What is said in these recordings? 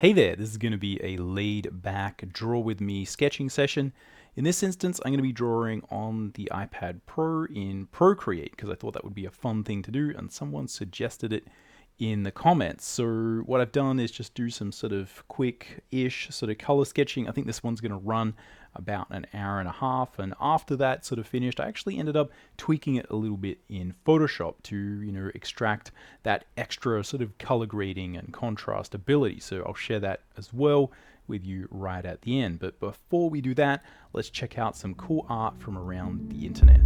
Hey there, this is going to be a laid back draw with me sketching session. In this instance, I'm going to be drawing on the iPad Pro in Procreate because I thought that would be a fun thing to do and someone suggested it in the comments. So what I've done is just do some sort of quick-ish sort of color sketching. I think this one's going to run about an hour and a half, and after that sort of finished, I actually ended up tweaking it a little bit in Photoshop to extract that extra sort of color grading and contrast ability. So I'll share that as well with you right at the end. But before we do that, let's check out some cool art from around the internet.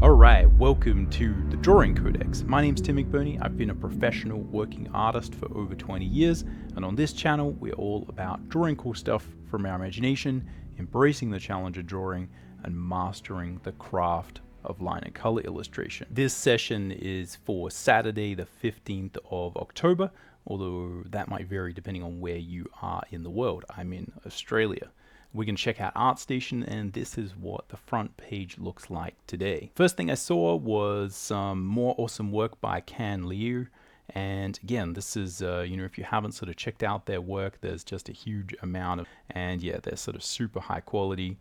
Alright, welcome to the Drawing Codex. My name's Mcburnie. I've been a professional working artist for over 20 years, and on this channel we're all about drawing cool stuff from our imagination, embracing the challenge of drawing, and mastering the craft of line and color illustration. This session is for Saturday the 15th of October, although that might vary depending on where you are in the world. I'm in Australia. We can check out ArtStation, and this is what the front page looks like today. First thing I saw was some more awesome work by Can Liu. And again, this is, if you haven't sort of checked out their work, there's just a huge amount of, and yeah, they're sort of super high quality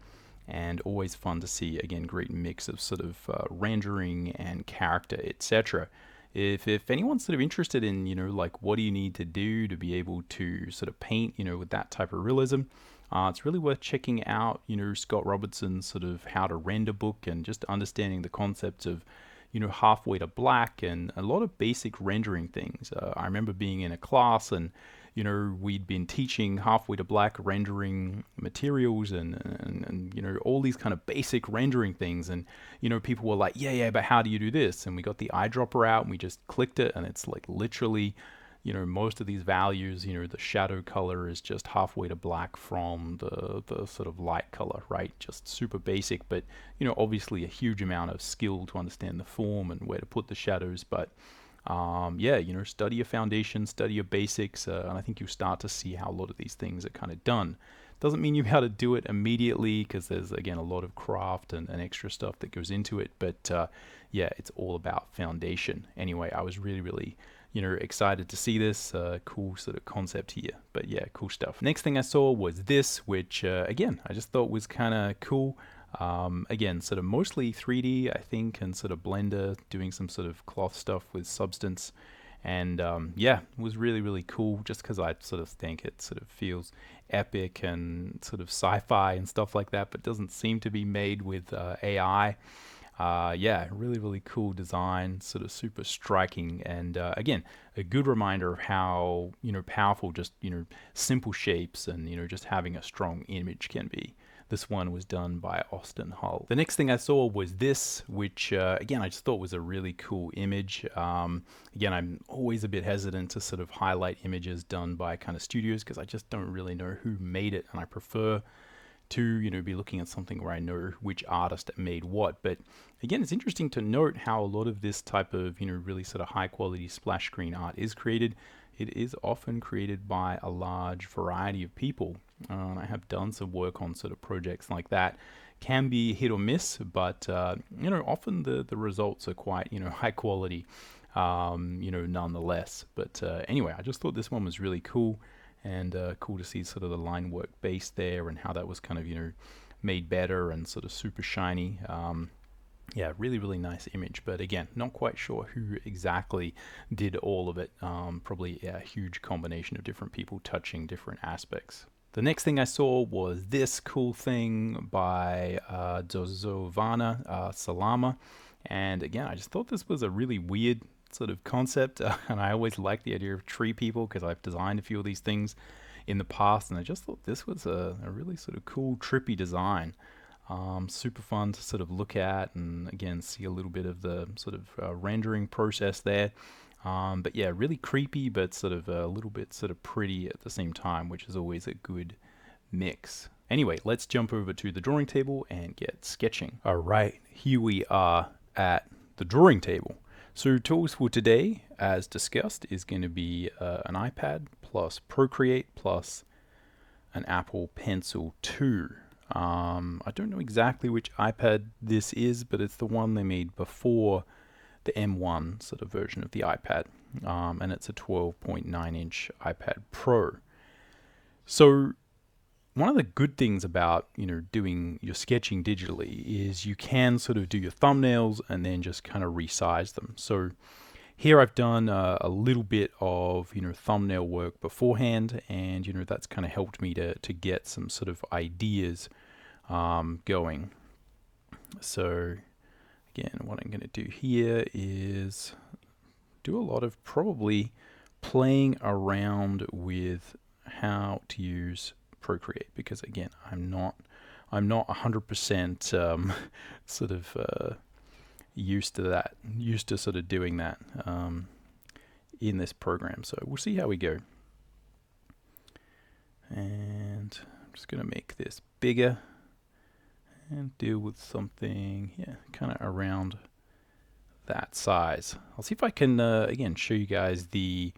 and always fun to see. Again, great mix of sort of rendering and character, etc. If anyone's sort of interested in, like what do you need to do to be able to sort of paint, with that type of realism, it's really worth checking out, Scott Robertson's sort of how to render book and just understanding the concepts of, halfway to black and a lot of basic rendering things. I remember being in a class and, we'd been teaching halfway to black rendering materials and all these kind of basic rendering things. And, people were like, yeah, but how do you do this? And we got the eyedropper out and we just clicked it, and it's like literally, most of these values, the shadow color is just halfway to black from the sort of light color, right? Just super basic, but, obviously a huge amount of skill to understand the form and where to put the shadows. But, study your foundation, study your basics, and I think you'll start to see how a lot of these things are kind of done. Doesn't mean you have to do it immediately because there's, again, a lot of craft and extra stuff that goes into it. But, it's all about foundation. Anyway, I was really excited to see this cool sort of concept here. But yeah, cool stuff. Next thing I saw was this, which again, I just thought was kind of cool. Again, sort of mostly 3D, I think, and sort of Blender doing some sort of cloth stuff with substance. And it was really cool just because I sort of think it sort of feels epic and sort of sci-fi and stuff like that, but doesn't seem to be made with AI. Really cool design, sort of super striking, and again, a good reminder of how powerful just simple shapes and just having a strong image can be. This one was done by Austin Hull. The next thing I saw was this, which again, I just thought was a really cool image. Again, I'm always a bit hesitant to sort of highlight images done by kind of studios because I just don't really know who made it, and I prefer to be looking at something where I know which artist made what. But again, it's interesting to note how a lot of this type of really sort of high quality splash screen art is created. It is often created by a large variety of people. I have done some work on sort of projects like that. Can be hit or miss, but often the results are quite high quality, nonetheless. But anyway, I just thought this one was really cool. And cool to see sort of the line work base there and how that was kind of made better and sort of super shiny. Really nice image, but again, not quite sure who exactly did all of it. Probably a huge combination of different people touching different aspects. The next thing I saw was this cool thing by Dozovana Salama, and again, I just thought this was a really weird sort of concept, and I always like the idea of tree people because I've designed a few of these things in the past, and I just thought this was a really sort of cool, trippy design. Super fun to sort of look at, and again, see a little bit of the sort of rendering process there. But yeah, really creepy, but sort of a little bit sort of pretty at the same time, which is always a good mix. Anyway, let's jump over to the drawing table and get sketching. All right, here we are at the drawing table. So tools for today, as discussed, is going to be an iPad plus Procreate plus an Apple Pencil 2. I don't know exactly which iPad this is, but it's the one they made before the M1 sort of version of the iPad. and it's a 12.9-inch iPad Pro. So one of the good things about, doing your sketching digitally is you can sort of do your thumbnails and then just kind of resize them. So here I've done a little bit of, thumbnail work beforehand, and, that's kind of helped me to get some sort of ideas going. So again, what I'm going to do here is do a lot of probably playing around with how to use Procreate, because again, I'm not 100% sort of used to sort of doing that in this program. So we'll see how we go. And I'm just going to make this bigger and deal with something, kind of around that size. I'll see if I can again show you guys the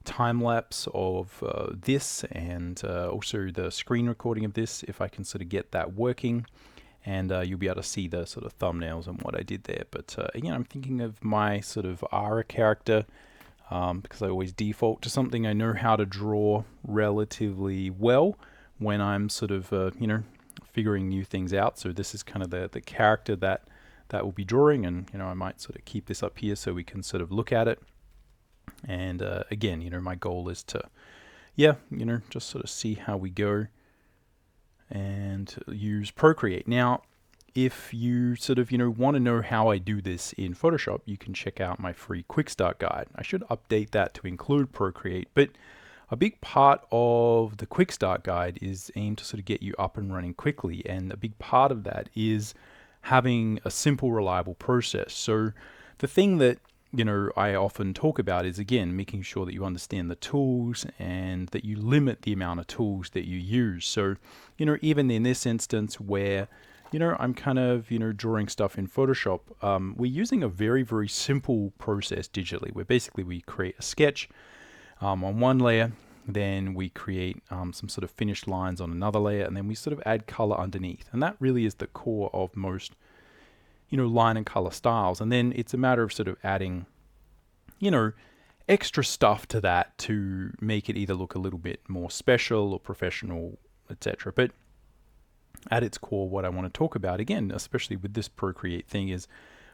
time lapse of this, and also the screen recording of this, if I can sort of get that working, and you'll be able to see the sort of thumbnails and what I did there. But again, I'm thinking of my sort of Ara character, because I always default to something I know how to draw relatively well when I'm sort of figuring new things out. So this is kind of the character that we'll be drawing, and I might sort of keep this up here so we can sort of look at it. And again, my goal is to, just sort of see how we go and use Procreate. Now, if you sort of, want to know how I do this in Photoshop, you can check out my free Quick Start Guide. I should update that to include Procreate, but a big part of the Quick Start Guide is aimed to sort of get you up and running quickly, and a big part of that is having a simple, reliable process. So the thing that I often talk about is, again, making sure that you understand the tools and that you limit the amount of tools that you use. So, even in this instance where, I'm kind of, drawing stuff in Photoshop, we're using a very, very simple process digitally, where basically we create a sketch on one layer, then we create some sort of finished lines on another layer, and then we sort of add color underneath. And that really is the core of most line and color styles. And then it's a matter of sort of adding, extra stuff to that to make it either look a little bit more special or professional, etc. But at its core, what I want to talk about, again, especially with this Procreate thing, is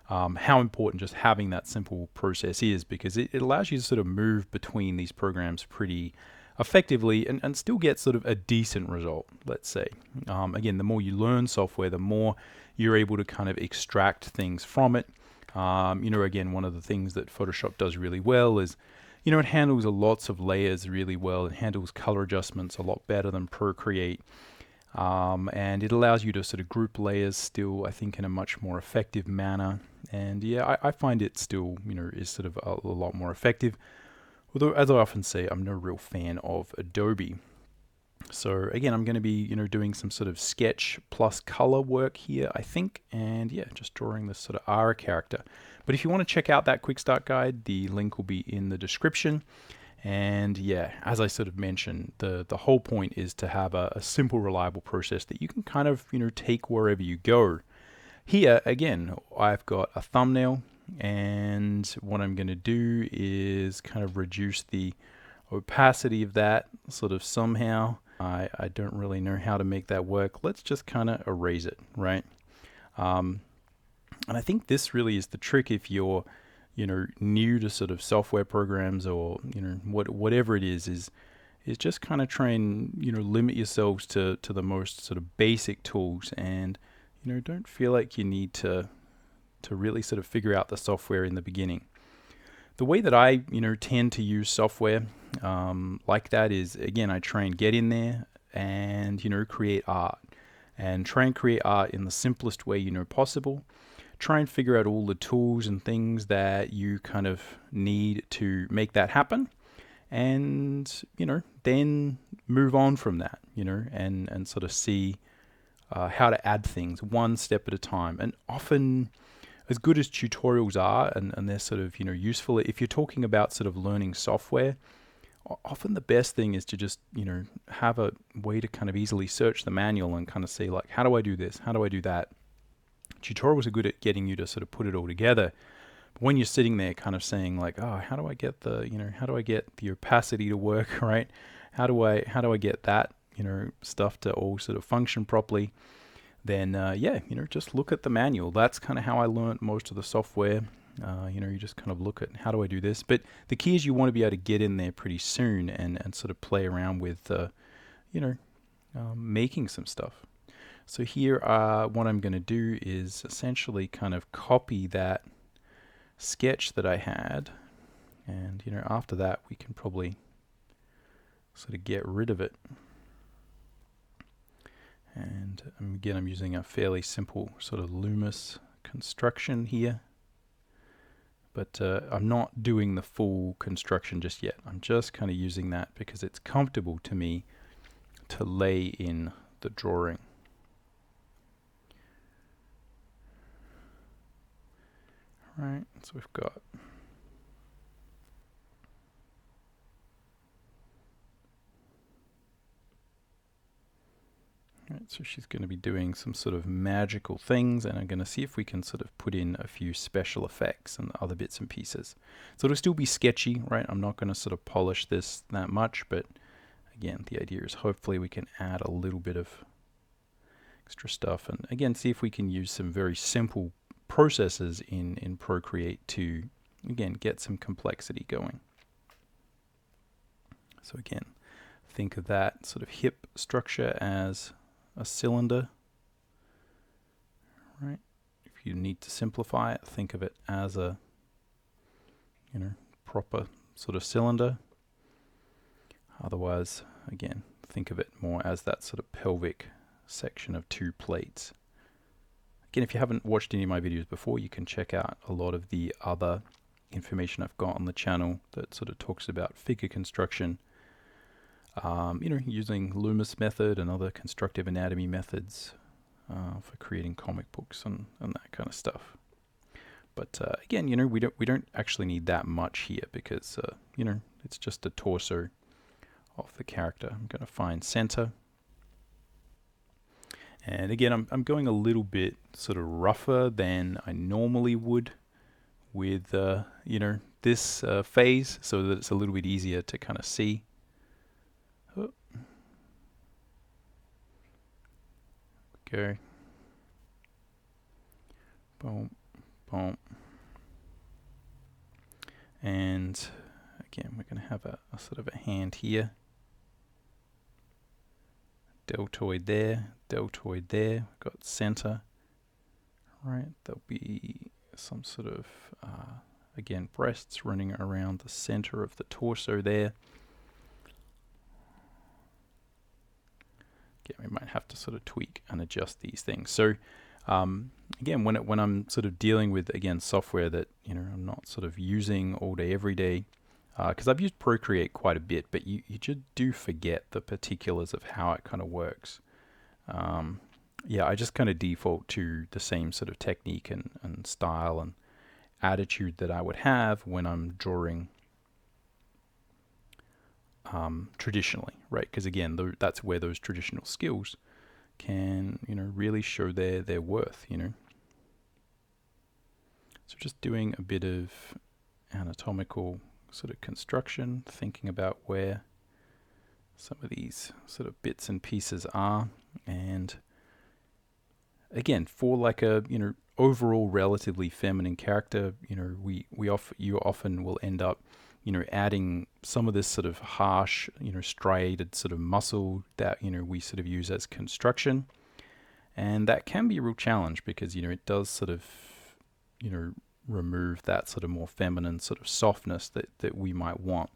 how important just having that simple process is, because it allows you to sort of move between these programs pretty effectively and still get sort of a decent result, let's say. Again, the more you learn software, the more you're able to kind of extract things from it. Again, one of the things that Photoshop does really well is, it handles lots of layers really well. It handles color adjustments a lot better than Procreate. And it allows you to sort of group layers still, I think, in a much more effective manner. And I find it still, is sort of a lot more effective. Although, as I often say, I'm no real fan of Adobe. So again, I'm going to be, doing some sort of sketch plus color work here, I think, and just drawing this sort of Ara character. But if you want to check out that Quick Start Guide, the link will be in the description. And as I sort of mentioned, the whole point is to have a simple, reliable process that you can kind of, take wherever you go. Here, again, I've got a thumbnail, and what I'm going to do is kind of reduce the opacity of that sort of somehow. I don't really know how to make that work. Let's just kind of erase it, right? And I think this really is the trick if you're, new to sort of software programs, or, whatever it is just kind of try and, limit yourselves to the most sort of basic tools, and, don't feel like you need to really sort of figure out the software in the beginning. The way that I, tend to use software like that is, again, I try and get in there and, create art, and try and create art in the simplest way, possible. Try and figure out all the tools and things that you kind of need to make that happen, and, then move on from that, and sort of see how to add things one step at a time. And often, as good as tutorials are, and they're sort of, useful, if you're talking about sort of learning software, often the best thing is to just, have a way to kind of easily search the manual and kind of see, like, how do I do this? How do I do that? Tutorials are good at getting you to sort of put it all together. when you're sitting there kind of saying like, oh, how do I get the, how do I get the opacity to work, right? How do I get that, stuff to all sort of function properly? Then, just look at the manual. That's kind of how I learned most of the software. You just kind of look at how do I do this. But the key is you want to be able to get in there pretty soon and sort of play around with, making some stuff. So here, what I'm going to do is essentially kind of copy that sketch that I had. And, after that, we can probably sort of get rid of it. And again, I'm using a fairly simple sort of Loomis construction here. But I'm not doing the full construction just yet. I'm just kind of using that because it's comfortable to me to lay in the drawing. Right, so we've got right, so she's going to be doing some sort of magical things, and I'm going to see if we can sort of put in a few special effects and other bits and pieces. So it'll still be sketchy, right? I'm not going to sort of polish this that much, but again, the idea is hopefully we can add a little bit of extra stuff, and again, see if we can use some very simple processes in Procreate to, again, get some complexity going. So again, think of that sort of hip structure as a cylinder, right? If you need to simplify it, think of it as a, proper sort of cylinder. Otherwise, again, think of it more as that sort of pelvic section of two plates. Again, if you haven't watched any of my videos before, you can check out a lot of the other information I've got on the channel that sort of talks about figure construction, using Loomis method and other constructive anatomy methods for creating comic books and that kind of stuff. But again, we don't actually need that much here because it's just a torso of the character. I'm going to find center. And again, I'm going a little bit sort of rougher than I normally would with, this phase, so that it's a little bit easier to kind of see. Oh. Go. Boom, boom. And again, we're going to have a sort of a hand here. Deltoid there, deltoid there, we've got center, right? There'll be some sort of, again, breasts running around the center of the torso there. Again, we might have to sort of tweak and adjust these things. So, again, when I'm sort of dealing with, again, software that, I'm not sort of using all day, every day, because I've used Procreate quite a bit, but you just do forget the particulars of how it kind of works. I just kind of default to the same sort of technique and style and attitude that I would have when I'm drawing traditionally, right? Because again, that's where those traditional skills can, really show their worth, So just doing a bit of anatomical sort of construction, thinking about where some of these sort of bits and pieces are, and again, for like a overall relatively feminine character, you often will end up adding some of this sort of harsh striated sort of muscle that we sort of use as construction, and that can be a real challenge because it does sort of remove that sort of more feminine sort of softness that we might want.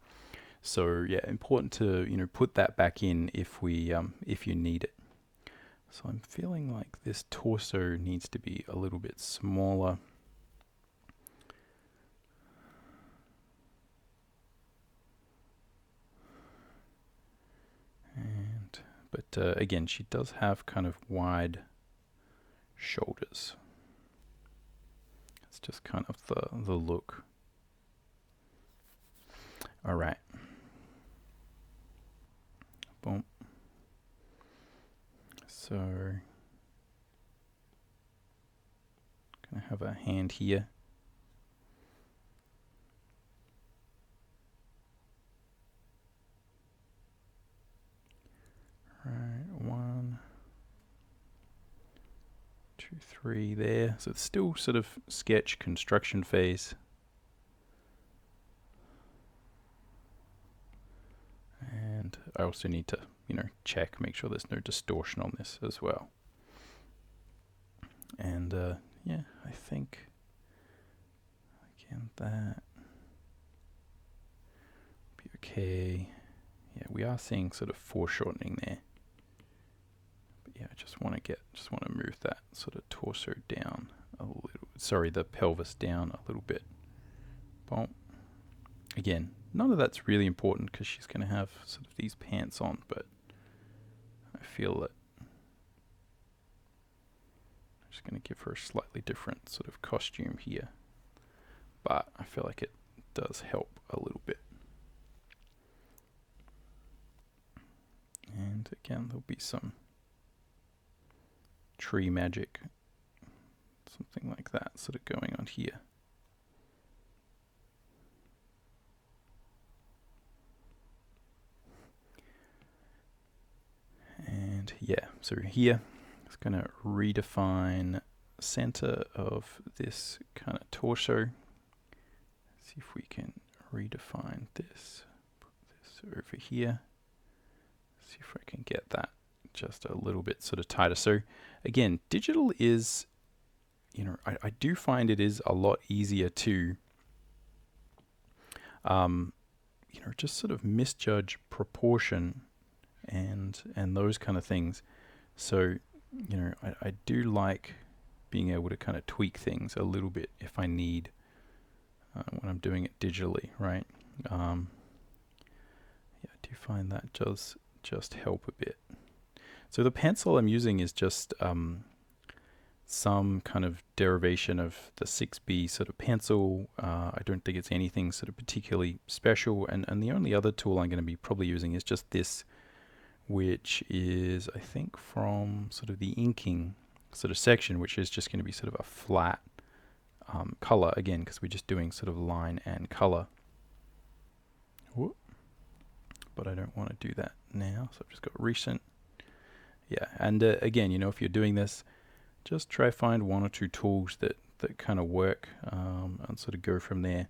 So yeah, important to put that back in if you need it. So I'm feeling like this torso needs to be a little bit smaller. But again, she does have kind of wide shoulders. It's just kind of the look. All right. Boom. So, gonna have a hand here. 2, 3 there. So it's still sort of sketch construction phase. And I also need to, check, make sure there's no distortion on this as well. And yeah, I think again that be okay. Yeah, we are seeing sort of foreshortening there. But yeah, I just want to move that sort of torso down a little. Sorry, the pelvis down a little bit. Boom. Again, none of that's really important because she's going to have sort of these pants on, but I feel that I'm just going to give her a slightly different sort of costume here. But I feel like it does help a little bit. And again, there'll be some tree magic, something like that sort of going on here. And yeah, so here it's going to redefine center of this kind of torso. See if we can redefine this. Put this over here. See if I can get that just a little bit sort of tighter. So again, digital is, I do find it is a lot easier to, just sort of misjudge proportion and those kind of things. So, I do like being able to kind of tweak things a little bit if I need when I'm doing it digitally, right? Yeah, I do find that does just help a bit. So the pencil I'm using is just some kind of derivation of the 6B sort of pencil. I don't think it's anything sort of particularly special. And the only other tool I'm going to be probably using is just this, which is, I think, from sort of the inking sort of section, which is just going to be sort of a flat color, again, because we're just doing sort of line and color. Whoop. But I don't want to do that now, so I've just got recent. Yeah, and again, if you're doing this, just try find one or two tools that kind of work and sort of go from there.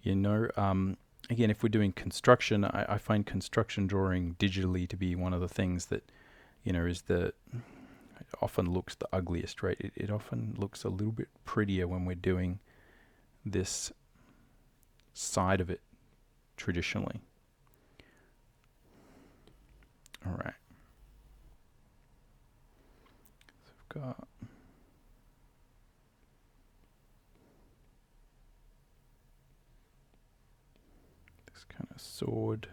Again, if we're doing construction, I find construction drawing digitally to be one of the things that, is it often looks the ugliest, right? It often looks a little bit prettier when we're doing this side of it traditionally. All right. So I've got this kind of sword.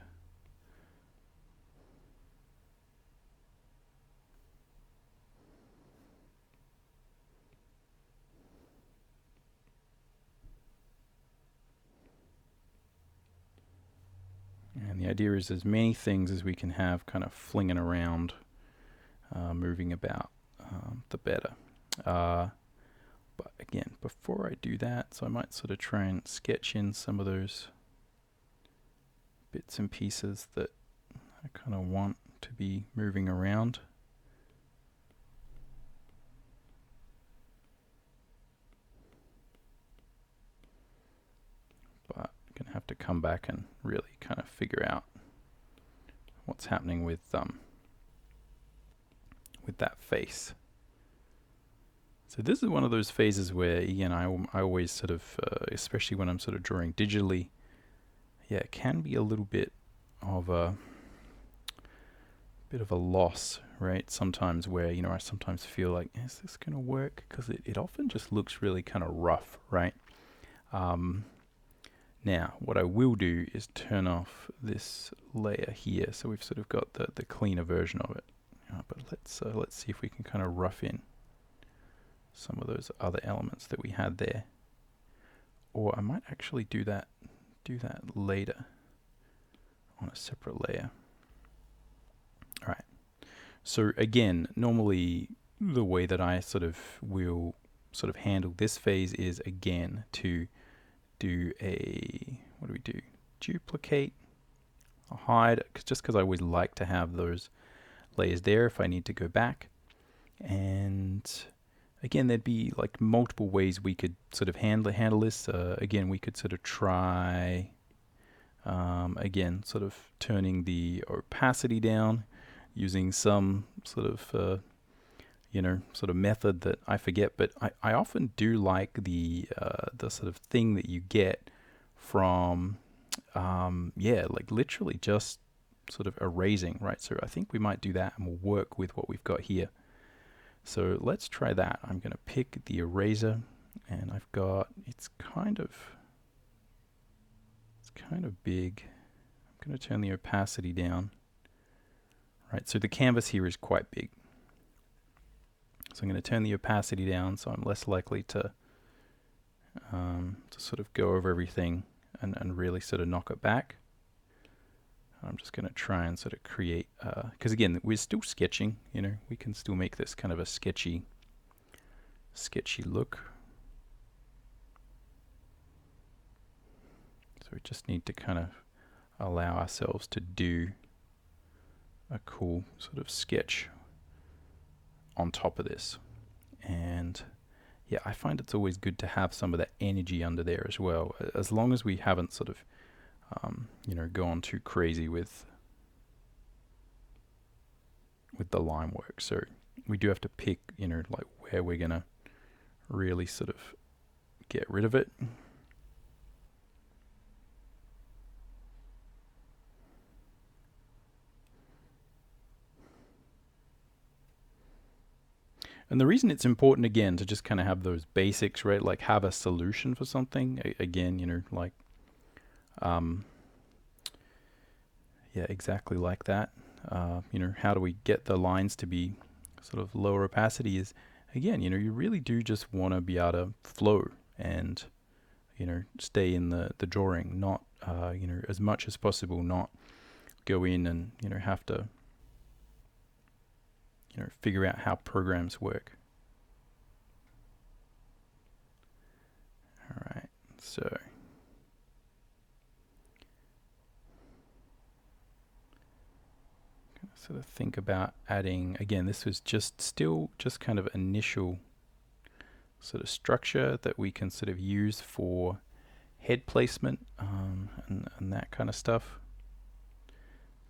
And the idea is as many things as we can have kind of flinging around, moving about, the better. But again, before I do that, so I might sort of try and sketch in some of those bits and pieces that I kind of want to be moving around. But I'm going to have to come back and really kind of figure out what's happening with that face. So this is one of those phases where, again, I always sort of, especially when I'm sort of drawing digitally, yeah, it can be a little bit of a loss, right? Sometimes where, I sometimes feel like, is this going to work? Because it often just looks really kind of rough, right? Now, what I will do is turn off this layer here, so we've sort of got the cleaner version of it. But let's see if we can kind of rough in some of those other elements that we had there. Or I might actually do that later on a separate layer. All right. So again, normally the way that I will handle this phase is, again, to do what do we do? Duplicate, I'll hide, just because I always like to have those layers there if I need to go back. And again, there'd be like multiple ways we could sort of handle this. Again, we could sort of try, again, sort of turning the opacity down using some sort of, sort of method that I forget. But I often do like the sort of thing that you get from, like literally just sort of erasing, right? So I think we might do that, and we'll work with what we've got here. So let's try that. I'm going to pick the eraser, and I've got, it's kind of big. I'm going to turn the opacity down. Right, so the canvas here is quite big. So I'm going to turn the opacity down so I'm less likely to sort of go over everything and really sort of knock it back. I'm just going to try and sort of create, because again, we're still sketching, we can still make this kind of a sketchy look. So we just need to kind of allow ourselves to do a cool sort of sketch on top of this. And yeah, I find it's always good to have some of that energy under there as well, as long as we haven't sort of gone too crazy with the line work. So we do have to pick, like where we're gonna really sort of get rid of it. And the reason it's important, again, to just kind of have those basics, right? Like have a solution for something. Again, like, yeah, exactly like that. How do we get the lines to be sort of lower opacity is, again, you really do just want to be able to flow and, stay in the drawing, not, as much as possible, not go in and, have to, figure out how programs work. All right, so sort of think about adding, again, this was just kind of initial sort of structure that we can sort of use for head placement and that kind of stuff.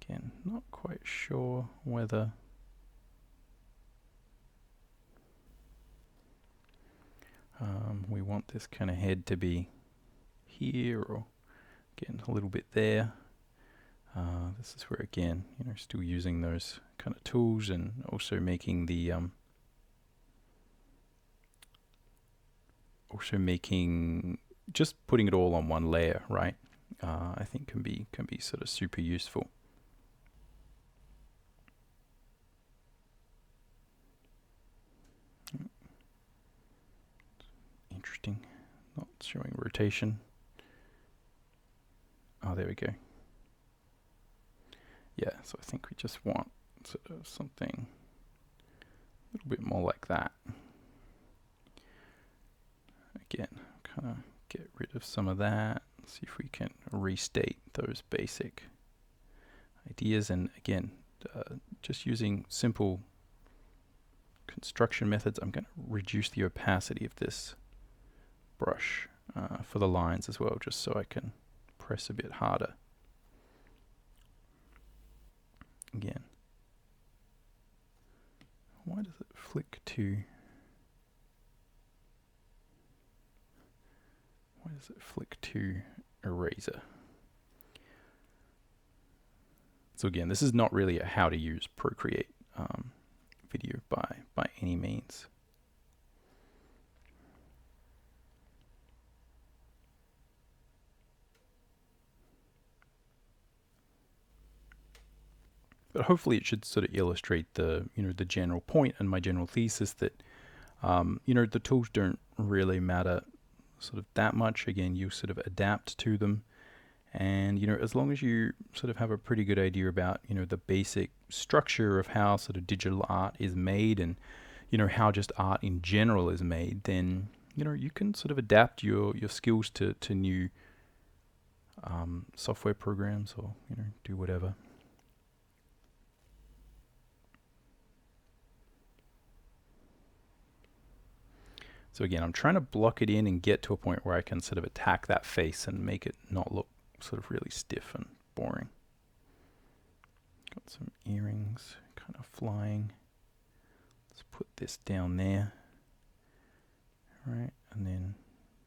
Again, not quite sure whether we want this kind of head to be here or, again, a little bit there. This is where, again, still using those kind of tools and also making the just putting it all on one layer, right? I think can be sort of super useful. Interesting. Not showing rotation. Oh, there we go. Yeah, so I think we just want sort of something a little bit more like that. Again, kind of get rid of some of that. See if we can restate those basic ideas. And again, just using simple construction methods, I'm going to reduce the opacity of this brush for the lines as well, just so I can press a bit harder. Again, why does it flick to? Why does it flick to eraser? So again, this is not really a how to use Procreate video by any means. But hopefully it should sort of illustrate the, the general point and my general thesis that, the tools don't really matter sort of that much. Again, you sort of adapt to them. And, as long as you sort of have a pretty good idea about, the basic structure of how sort of digital art is made and, how just art in general is made, then, you can sort of adapt your skills to new software programs or, do whatever. So again, I'm trying to block it in and get to a point where I can sort of attack that face and make it not look sort of really stiff and boring. Got some earrings kind of flying. Let's put this down there. All right, and then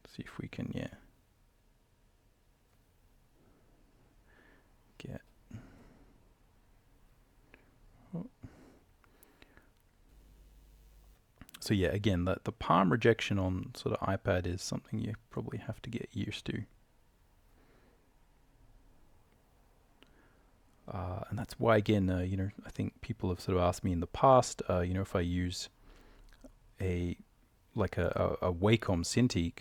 see if we can, get. Oh. So yeah, again, the palm rejection on sort of iPad is something you probably have to get used to. And that's why, again, I think people have sort of asked me in the past, if I use a Wacom Cintiq,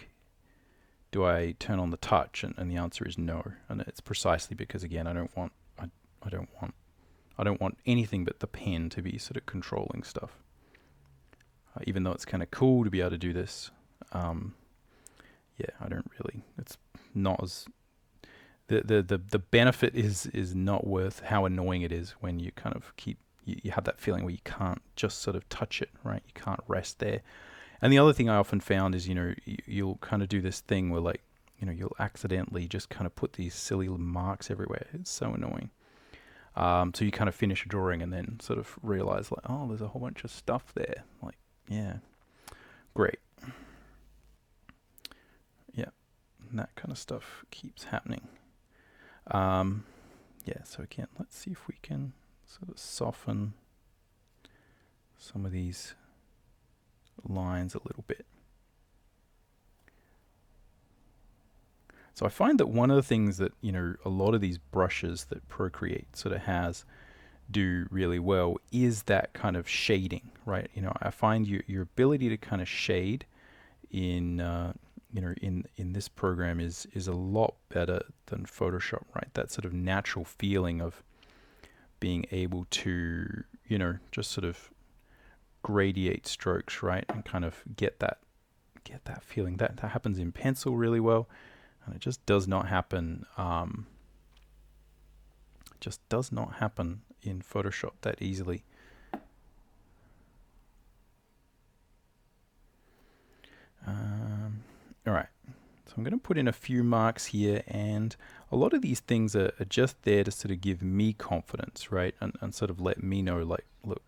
do I turn on the touch? And the answer is no. And it's precisely because, again, I don't want anything but the pen to be sort of controlling stuff. Even though it's kind of cool to be able to do this, I don't really. It's not as the benefit is not worth how annoying it is when you kind of you have that feeling where you can't just sort of touch it, right? You can't rest there. And the other thing I often found is, you'll kind of do this thing where you'll accidentally just kind of put these silly marks everywhere. It's so annoying. So you kind of finish a drawing and then sort of realize oh, there's a whole bunch of stuff there. Yeah, great. Yeah, and that kind of stuff keeps happening. So again, let's see if we can sort of soften some of these lines a little bit. So I find that one of the things that, a lot of these brushes that Procreate sort of has do really well is that kind of shading, right? I find your ability to kind of shade in this program is a lot better than Photoshop, right? That sort of natural feeling of being able to, just sort of gradiate strokes, right? And kind of get that feeling. That happens in pencil really well, and it just does not happen in Photoshop that easily. All right, so I'm going to put in a few marks here, and a lot of these things are just there to sort of give me confidence, right? And sort of let me know, look,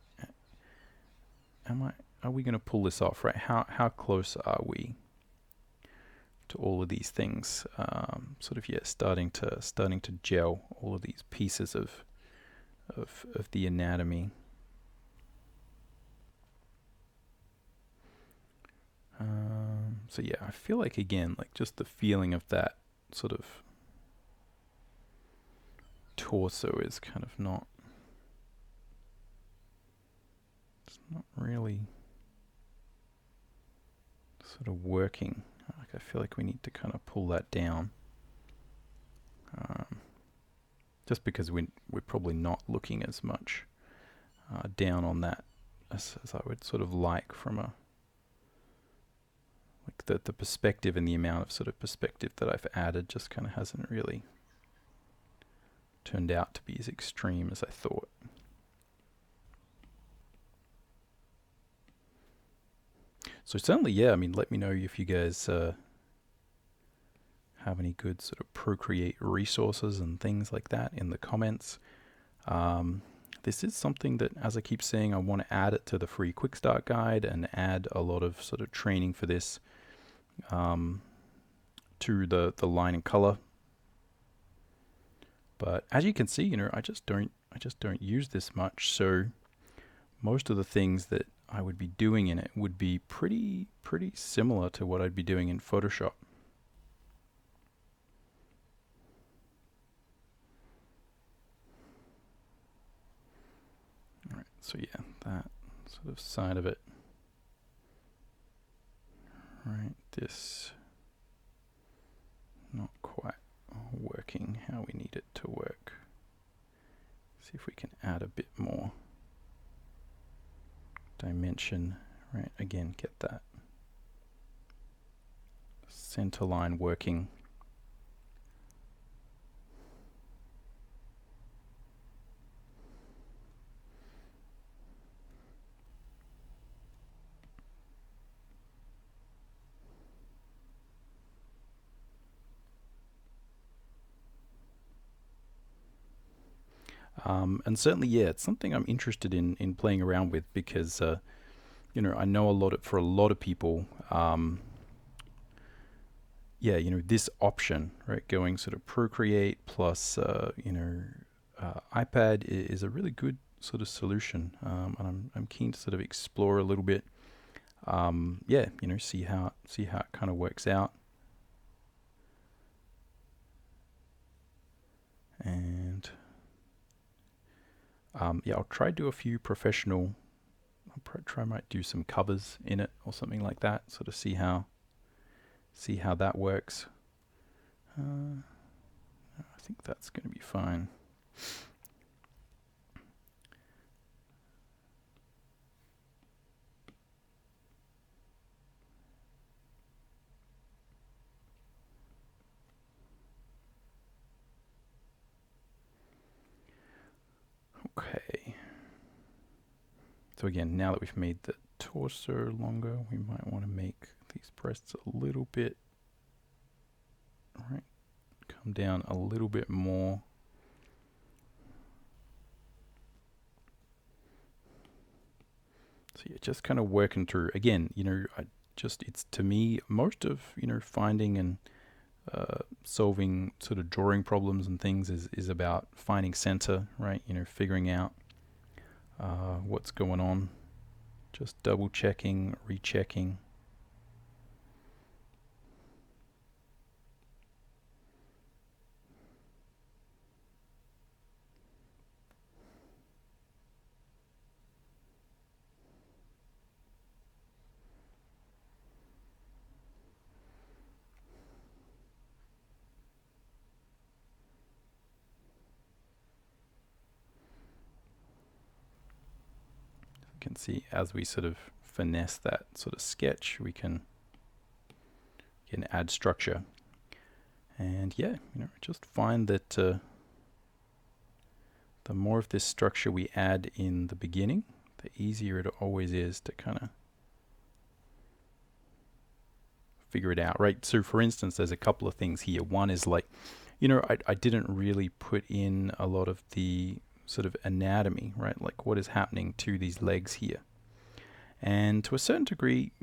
are we going to pull this off, right? How close are we to all of these things? Starting to gel all of these pieces of the anatomy. I feel like, again, just the feeling of that sort of torso is kind of it's not really sort of working. I feel like we need to kind of pull that down. Just because we're probably not looking as much down on that as I would sort of like from the perspective, and the amount of sort of perspective that I've added just kind of hasn't really turned out to be as extreme as I thought. So certainly, let me know if you guys have any good sort of Procreate resources and things like that in the comments. This is something that, as I keep saying, I want to add it to the free quick start guide and add a lot of sort of training for this to the line and color. But as you can see, I just don't use this much. So most of the things that I would be doing in it would be pretty similar to what I'd be doing in Photoshop. All right, so yeah, that sort of side of it. Right, this not quite working how we need it to work. See if we can add a bit more dimension. Right, again, get that center line working. And certainly, yeah, it's something I'm interested in playing around with because, I know for a lot of people, yeah, this option, right, going sort of Procreate plus, iPad is a really good sort of solution. And I'm keen to sort of explore a little bit. Yeah, see how it kind of works out. And yeah, I'll try to do a few professional. I might do some covers in it or something like that. Sort of see how that works. I think that's going to be fine. Okay. So again, now that we've made the torso longer, we might want to make these breasts a little bit, right, come down a little bit more. So yeah, just kind of working through. Again, it's to me, most of, finding and solving sort of drawing problems and things is about finding center, right? Figuring out what's going on, just double checking, rechecking. You can see as we sort of finesse that sort of sketch, we can add structure. And yeah, just find that the more of this structure we add in the beginning, the easier it always is to kind of figure it out, right? So for instance, there's a couple of things here. One is like, I didn't really put in a lot of the sort of anatomy, right? Like what is happening to these legs here. And to a certain degree,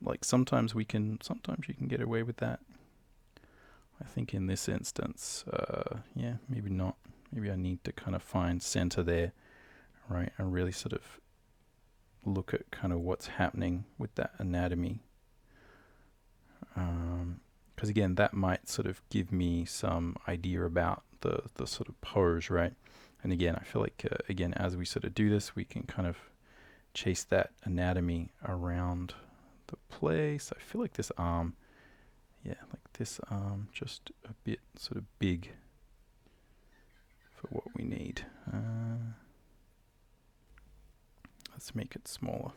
like sometimes you can get away with that. I think in this instance, yeah, maybe not. Maybe I need to kind of find center there, right? And really sort of look at kind of what's happening with that anatomy. Because again, that might sort of give me some idea about the sort of pose, right? And again, I feel like, again, as we sort of do this, we can kind of chase that anatomy around the place. I feel like this arm, just a bit sort of big for what we need. Let's make it smaller.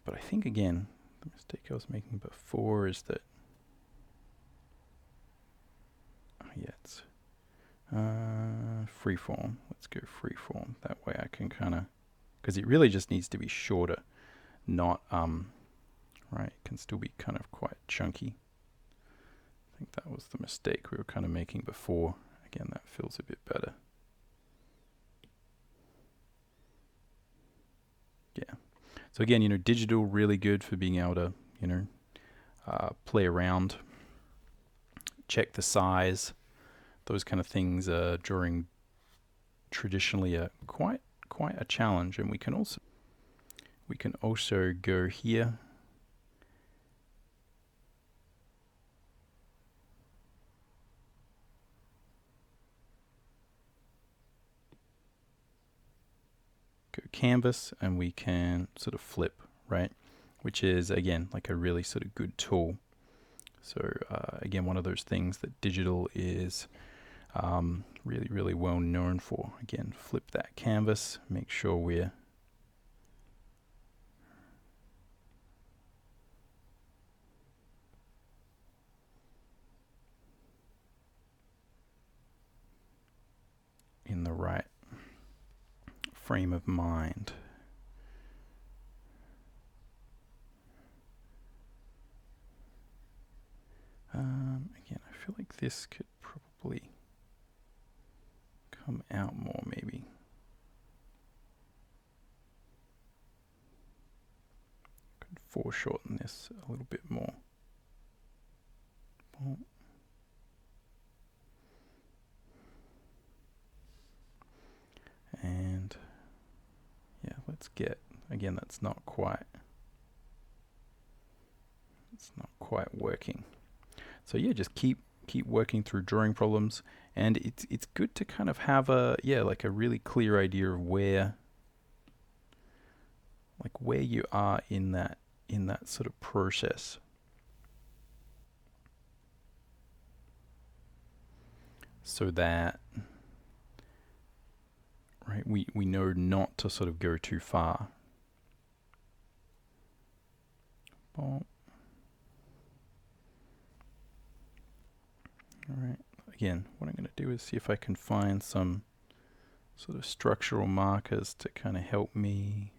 But I think, again, the mistake I was making before is that, it's freeform. Let's go freeform. That way I can kind of, because it really just needs to be shorter, not, right, it can still be kind of quite chunky. I think that was the mistake we were kind of making before. Again, that feels a bit better. Yeah. So again, digital really good for being able to, play around, check the size, those kind of things. Drawing traditionally are quite a challenge, and we can also go here. Go canvas, and we can sort of flip, right? Which is, again, like a really sort of good tool. So again, one of those things that digital is really, really well known for. Again, flip that canvas, make sure we're in the right frame of mind. think this could probably come out more, maybe. Could foreshorten this a little bit more. And yeah, let's get, again, it's not quite working. So yeah, just keep working through drawing problems, and it's good to kind of have a like a really clear idea of where you are in that sort of process. So that we know not to sort of go too far. Alright, again, what I'm going to do is see if I can find some sort of structural markers to kind of help me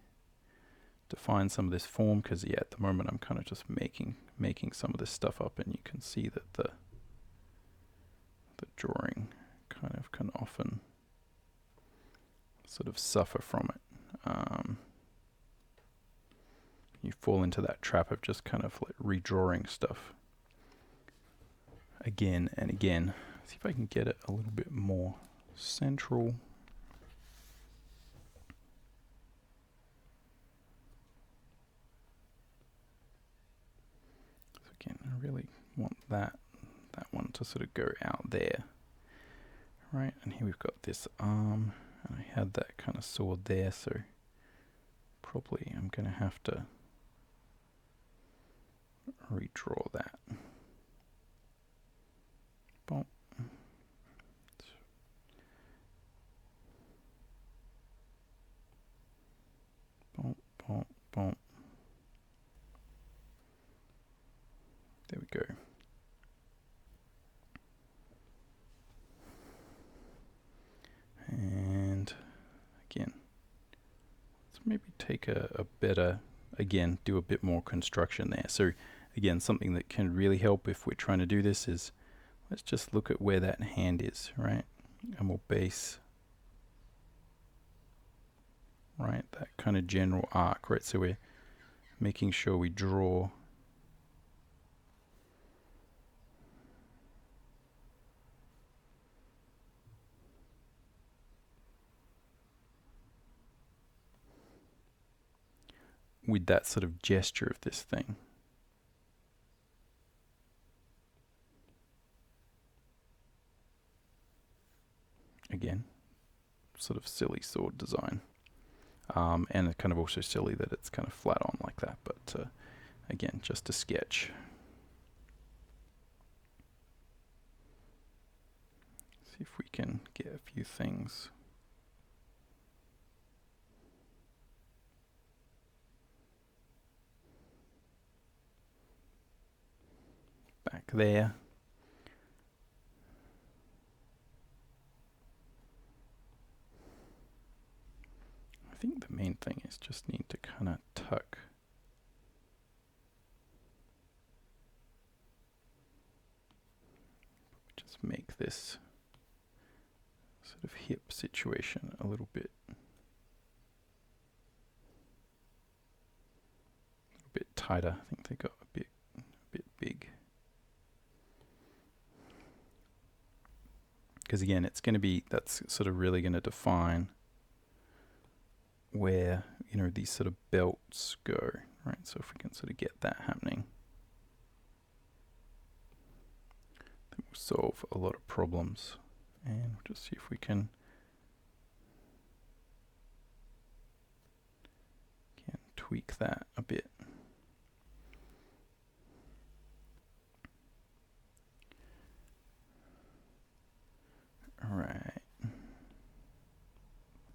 define some of this form, because yeah, at the moment I'm kind of just making some of this stuff up, and you can see that the drawing kind of can often sort of suffer from it. You fall into that trap of just kind of like redrawing stuff again and again. See if I can get it a little bit more central. So again, I really want that one to sort of go out there. Right, and here we've got this arm, and I had that kind of sword there, so probably I'm going to have to redraw that. Boom. Boom, boom, boom. There we go. And again, let's maybe take a better, again, do a bit more construction there. So again, something that can really help if we're trying to do this is, let's just look at where that hand is, right? And we'll base, right, that kind of general arc, right? So we're making sure we draw with that sort of gesture of this thing. Again, sort of silly sword design. And it's kind of also silly that it's kind of flat on like that, but again, just a sketch. See if we can get a few things. Back there. I think the main thing is just need to kind of tuck just make this sort of hip situation a little bit tighter. I think they got a bit big. Because again, it's going to be, that's sort of really going to define where, you know, these sort of belts go, right? So if we can sort of get that happening, then we'll solve a lot of problems. And we'll just see if we can tweak that a bit. All right.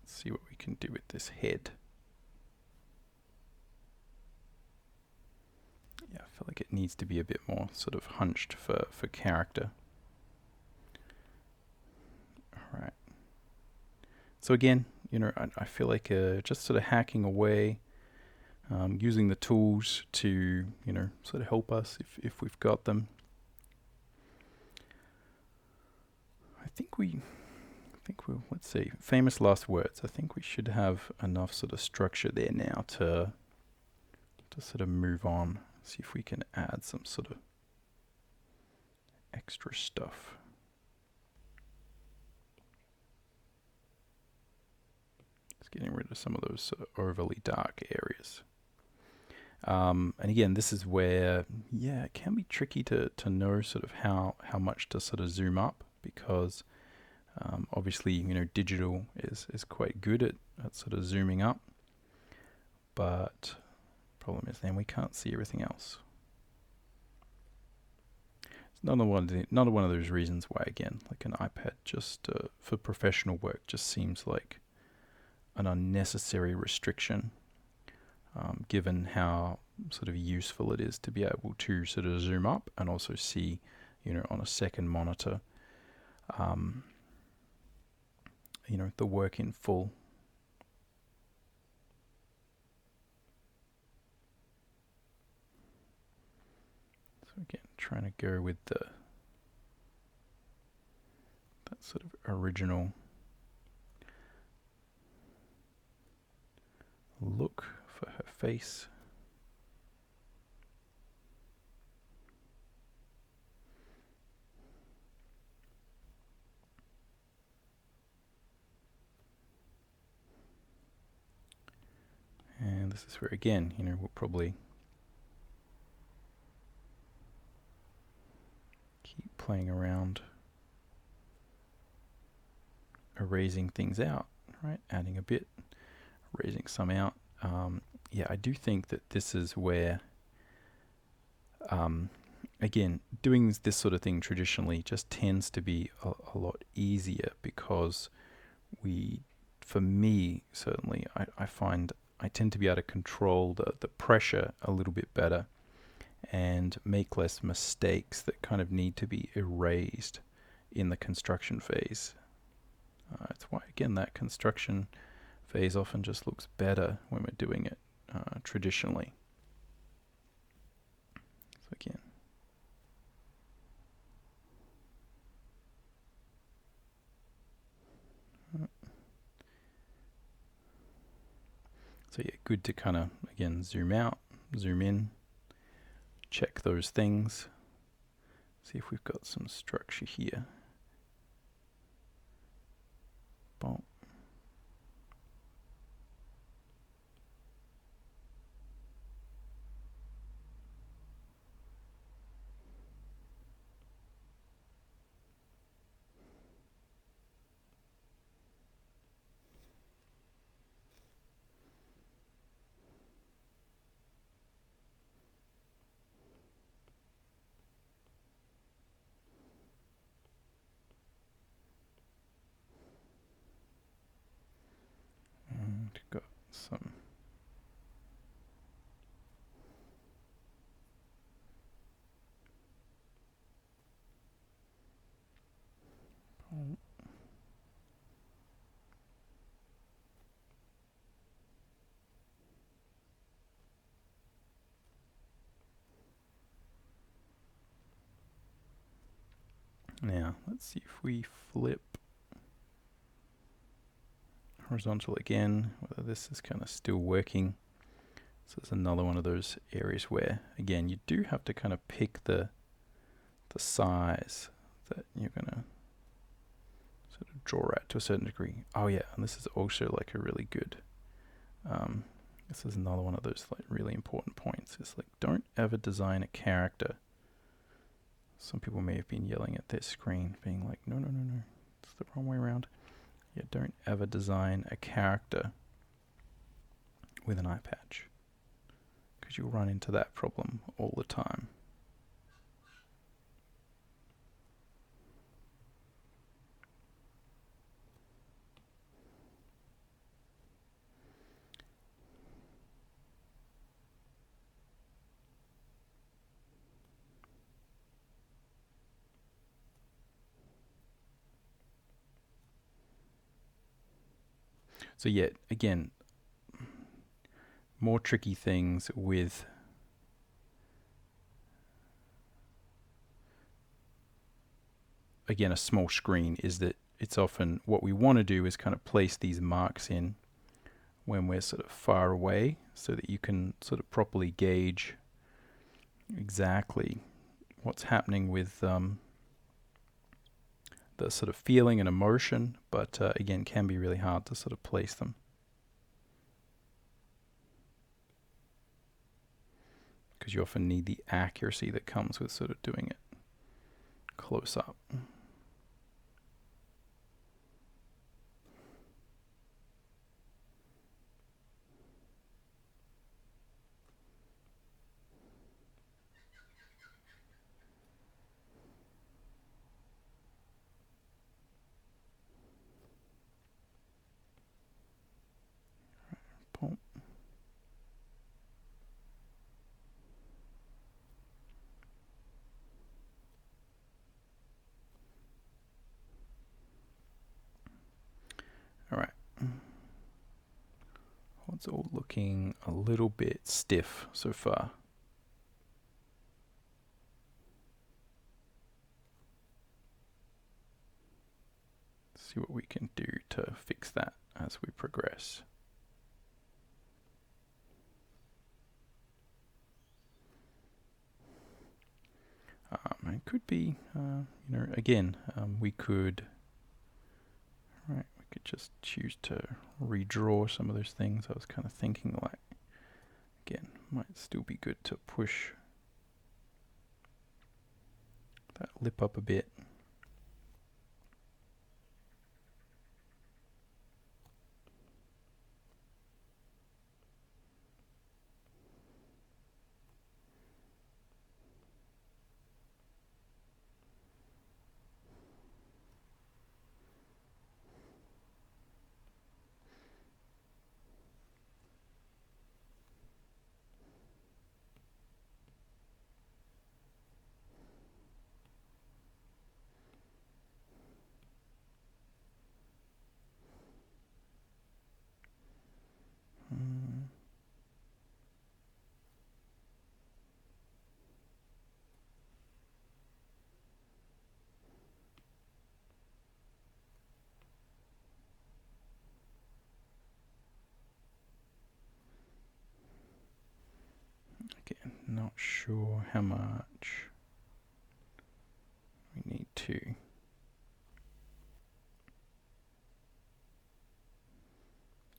Let's see what we can do with this head. Yeah, I feel like it needs to be a bit more sort of hunched for character. All right. So again, you know, I feel like just sort of hacking away, using the tools to, you know, sort of help us if we've got them. think we'll, let's see, famous last words. I think we should have enough sort of structure there now to sort of move on. See if we can add some sort of extra stuff. Just getting rid of some of those sort of overly dark areas. And again, this is where, yeah, it can be tricky to know sort of how much to sort of zoom up, because obviously, you know, digital is quite good at sort of zooming up, but problem is then we can't see everything else. It's another one of those reasons why, again, like an iPad just for professional work just seems like an unnecessary restriction, given how sort of useful it is to be able to sort of zoom up and also see, you know, on a second monitor, you know, the work in full. So again, trying to go with that sort of original look for her face. And this is where, again, you know, we'll probably keep playing around, erasing things out, right? Adding a bit, erasing some out. Yeah, I do think that this is where, again, doing this sort of thing traditionally just tends to be a lot easier, because for me, certainly, I find I tend to be able to control the pressure a little bit better and make less mistakes that kind of need to be erased in the construction phase. That's why, again, that construction phase often just looks better when we're doing it traditionally. So again, so yeah, good to kind of, again, zoom out, zoom in, check those things, see if we've got some structure here. Boom. And got some now, let's see if we flip horizontal again, whether this is kind of still working. So it's another one of those areas where, again, you do have to kind of pick the size that you're going to sort of draw at to a certain degree. Oh yeah, and this is also like a really good, this is another one of those like really important points. It's like, don't ever design a character. Some people may have been yelling at their screen, being like, no, it's the wrong way around. Yeah, don't ever design a character with an eye patch, because you'll run into that problem all the time. So yeah, again, more tricky things with again, a small screen, is that it's often what we want to do is kind of place these marks in when we're sort of far away, so that you can sort of properly gauge exactly what's happening with the sort of feeling and emotion, but again, can be really hard to sort of place them. Because you often need the accuracy that comes with sort of doing it close up. Boom. All right. It's all looking a little bit stiff so far. See what we can do to fix that as we progress. It could be, again, we could just choose to redraw some of those things. I was kind of thinking, like, again, might still be good to push that lip up a bit. Again, not sure how much we need to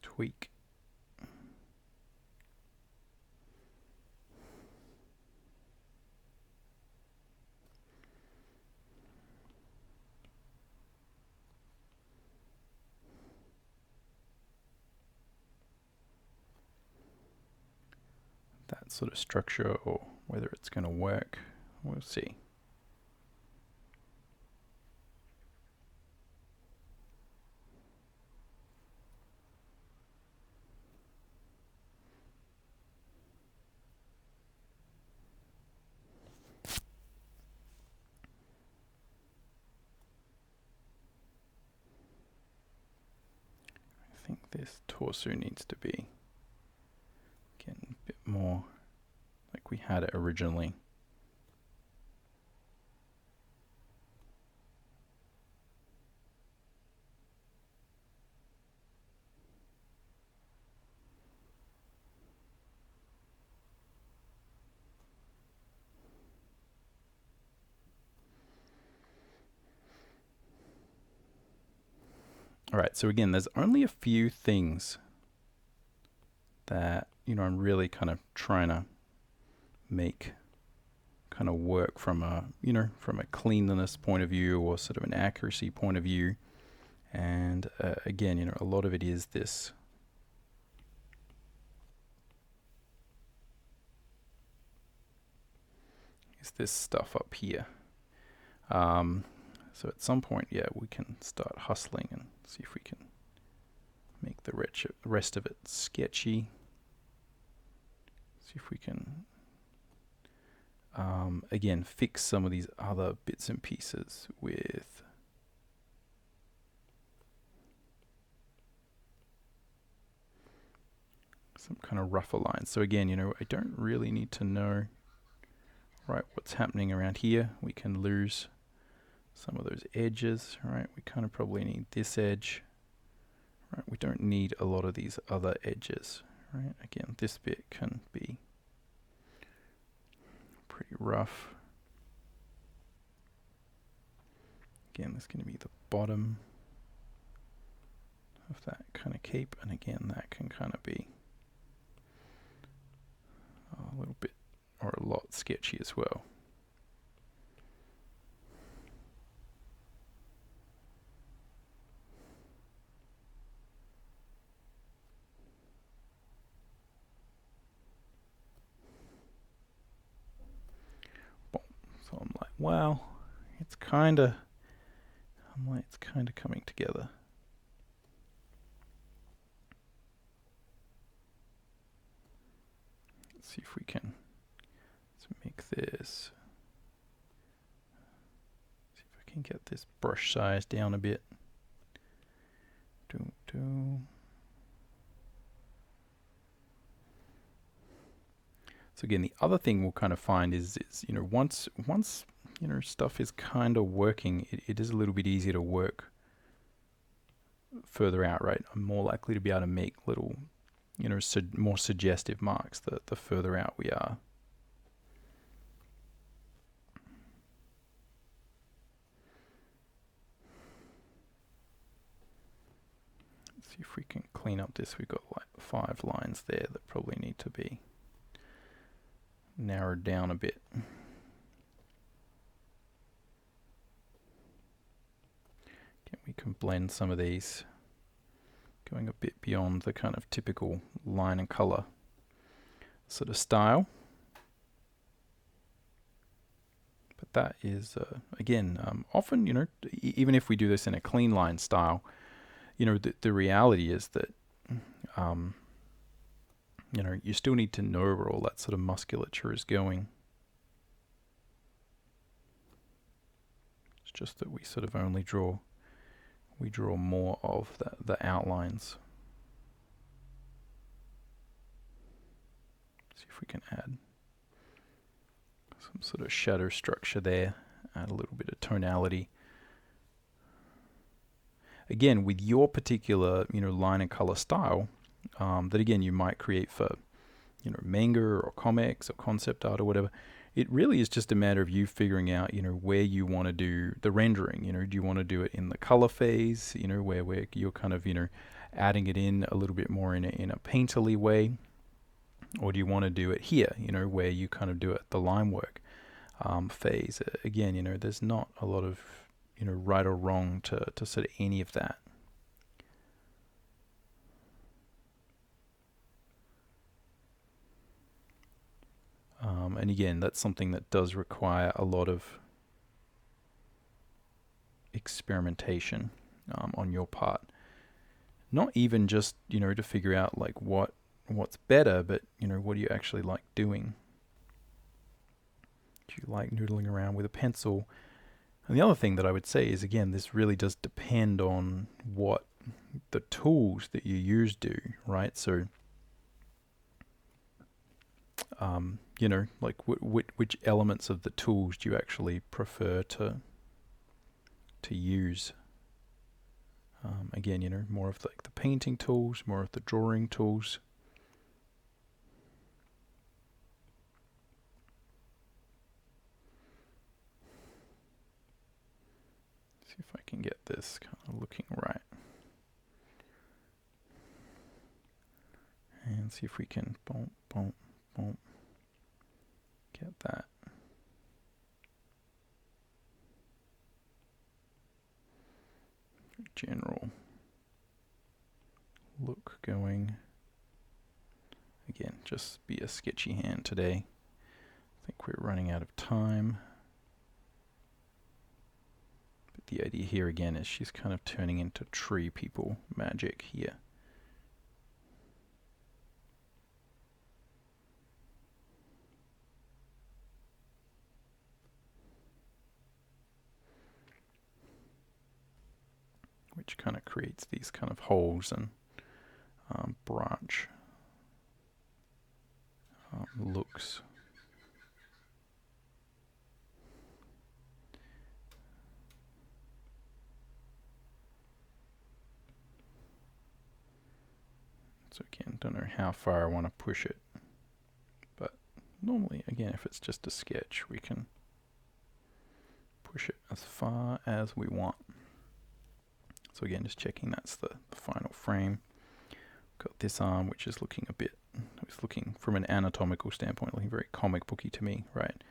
tweak. That sort of structure, or whether it's going to work, we'll see. I think this torso needs to be, again, a bit more like we had it originally. All right, so again, there's only a few things that, I'm really kind of trying to make kind of work from a, from a cleanliness point of view, or sort of an accuracy point of view. And again, a lot of it is this stuff up here. So at some point, we can start hustling and see if we can make the rest of it sketchy. See if we can, again, fix some of these other bits and pieces with some kind of rougher lines. So again, I don't really need to know, right, what's happening around here. We can lose some of those edges, right? We kind of probably need this edge, right? We don't need a lot of these other edges, right? Again, this bit can be pretty rough. Again, this is going to be the bottom of that kind of cape, and again, that can kind of be a little bit or a lot sketchy as well. So I'm like, wow, it's kind of coming together. Let's see if we can make this. See if I can get this brush size down a bit. So again, the other thing we'll kind of find is you know, once you know, stuff is kind of working, it is a little bit easier to work further out, right? I'm more likely to be able to make little, you know, more suggestive marks the further out we are. Let's see if we can clean up this. We've got like 5 lines there that probably need to be narrowed down a bit. We can blend some of these, going a bit beyond the kind of typical line and color sort of style. But that is, again, often, you know, even if we do this in a clean line style, you know, the reality is that, you know, you still need to know where all that sort of musculature is going. It's just that we sort of only draw more of the outlines. See if we can add some sort of shadow structure there, add a little bit of tonality. Again, with your particular, you know, line and color style, that again you might create for, you know, manga or comics or concept art or whatever. It really is just a matter of you figuring out, you know, where you want to do the rendering. You know, do you want to do it in the color phase, you know, where you're kind of, you know, adding it in a little bit more in a painterly way, or do you want to do it here, you know, where you kind of do it the line work phase? Again, you know, there's not a lot of, you know, right or wrong to sort of any of that. And again, that's something that does require a lot of experimentation on your part. Not even just, you know, to figure out like what's better, but, you know, what do you actually like doing? Do you like noodling around with a pencil? And the other thing that I would say is, again, this really does depend on what the tools that you use do, right? So, you know, like which elements of the tools do you actually prefer to use? Again, you know, more of like the painting tools, more of the drawing tools. See if I can get this kind of looking right. And see if we can get that. General look going. Again, just be a sketchy hand today. I think we're running out of time. But the idea here again is she's kind of turning into tree people magic here. Which kind of creates these kind of holes and branch looks. So again, don't know how far I want to push it, but normally, again, if it's just a sketch, we can push it as far as we want. So again, just checking that's the final frame. Got this arm, which is looking a bit, it's looking from an anatomical standpoint, looking very comic booky to me, right?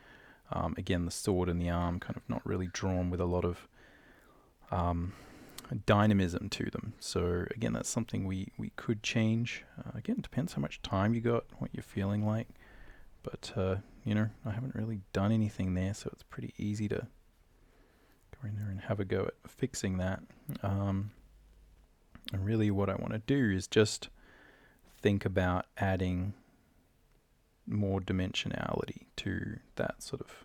Again, the sword and the arm kind of not really drawn with a lot of dynamism to them. So again, that's something we could change. Again, it depends how much time you got, what you're feeling like. But, you know, I haven't really done anything there, so it's pretty easy to go in there and have a go at fixing that. And really what I want to do is just think about adding more dimensionality to that sort of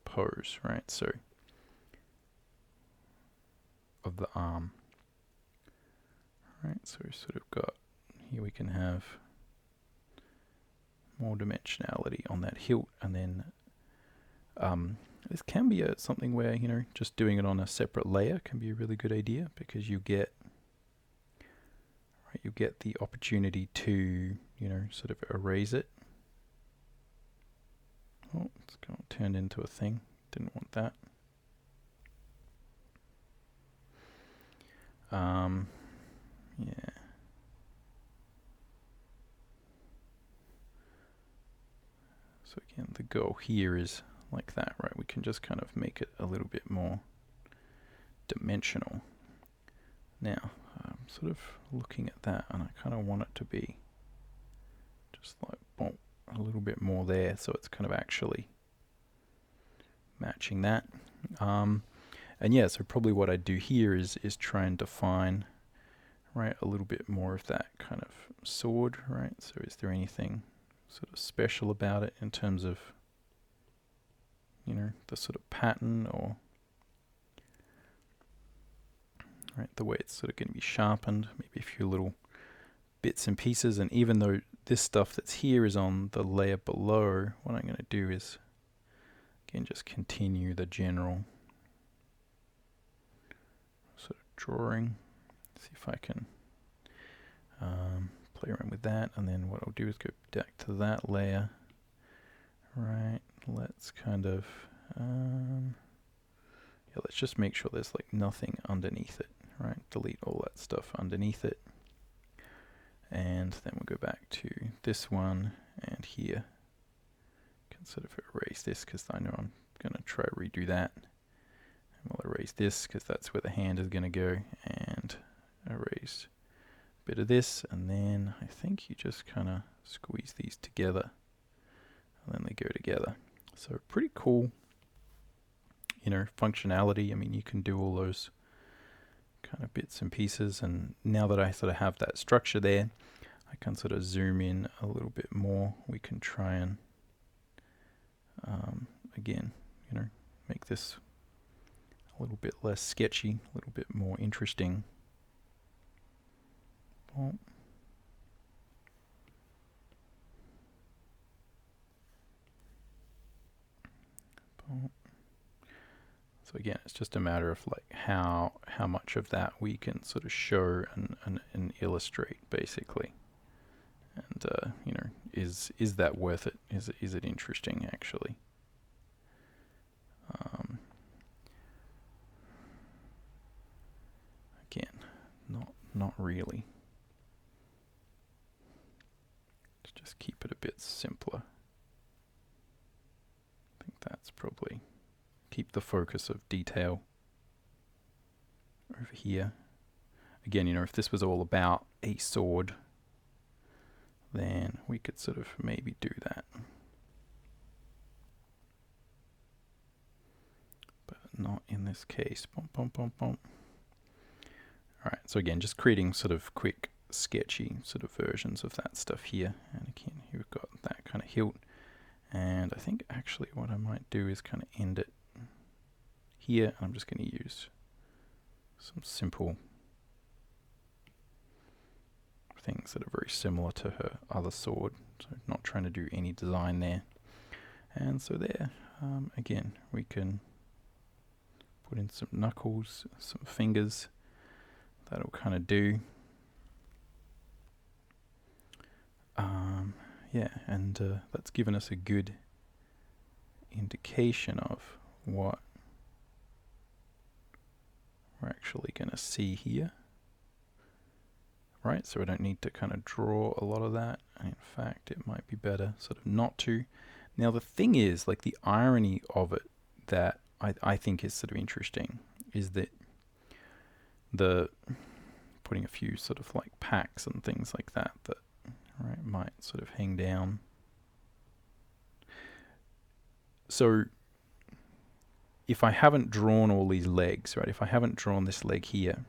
pose, right? So, of the arm. Right, so we've sort of got, here we can have more dimensionality on that hilt, and then this can be something where, you know, just doing it on a separate layer can be a really good idea, because you get the opportunity to, you know, sort of erase it. Oh, it's turned into a thing. Didn't want that. Yeah. So again, the goal here is like that, right? We can just kind of make it a little bit more dimensional. Now, I'm sort of looking at that, and I kind of want it to be just like, boom, a little bit more there, so it's kind of actually matching that. And yeah, so probably what I do here is try and define, right, a little bit more of that kind of sword, right? So is there anything sort of special about it in terms of, you know, the sort of pattern, or right, the way it's sort of going to be sharpened, maybe a few little bits and pieces. And even though this stuff that's here is on the layer below, what I'm going to do is, again, just continue the general sort of drawing. See if I can play around with that, and then what I'll do is go back to that layer. Right, let's kind of yeah, let's just make sure there's like nothing underneath it, right? Delete all that stuff underneath it, and then we'll go back to this one, and here can sort of erase this, because I know I'm going to try to redo that. And we'll erase this because that's where the hand is going to go, and erase a bit of this, and then I think you just kind of squeeze these together, and then they go together. So pretty cool, you know, functionality. I mean, you can do all those kind of bits and pieces, and now that I sort of have that structure there, I can sort of zoom in a little bit more. We can try and again, you know, make this a little bit less sketchy, a little bit more interesting. Oh. So again, it's just a matter of like how much of that we can sort of show and illustrate, basically. And you know, is that worth it? Is it interesting, actually? Again, not really. Let's just keep it a bit simpler. I think that's probably, keep the focus of detail over here. Again, you know, if this was all about a sword, then we could sort of maybe do that. But not in this case. Bump, bump, bump, bump. Alright, so again, just creating sort of quick, sketchy sort of versions of that stuff here. And again, here we've got that kind of hilt. And I think actually what I might do is kind of end it here. I'm just going to use some simple things that are very similar to her other sword. So not trying to do any design there. And so there, again, we can put in some knuckles, some fingers. that'll kind of do. Yeah, and that's given us a good indication of what we're actually going to see here. Right, so we don't need to kind of draw a lot of that. In fact, it might be better sort of not to. Now the thing is, like, the irony of it that I think is sort of interesting is that the putting a few sort of like packs and things like that right might sort of hang down. So if I haven't drawn all these legs, right, if I haven't drawn this leg here,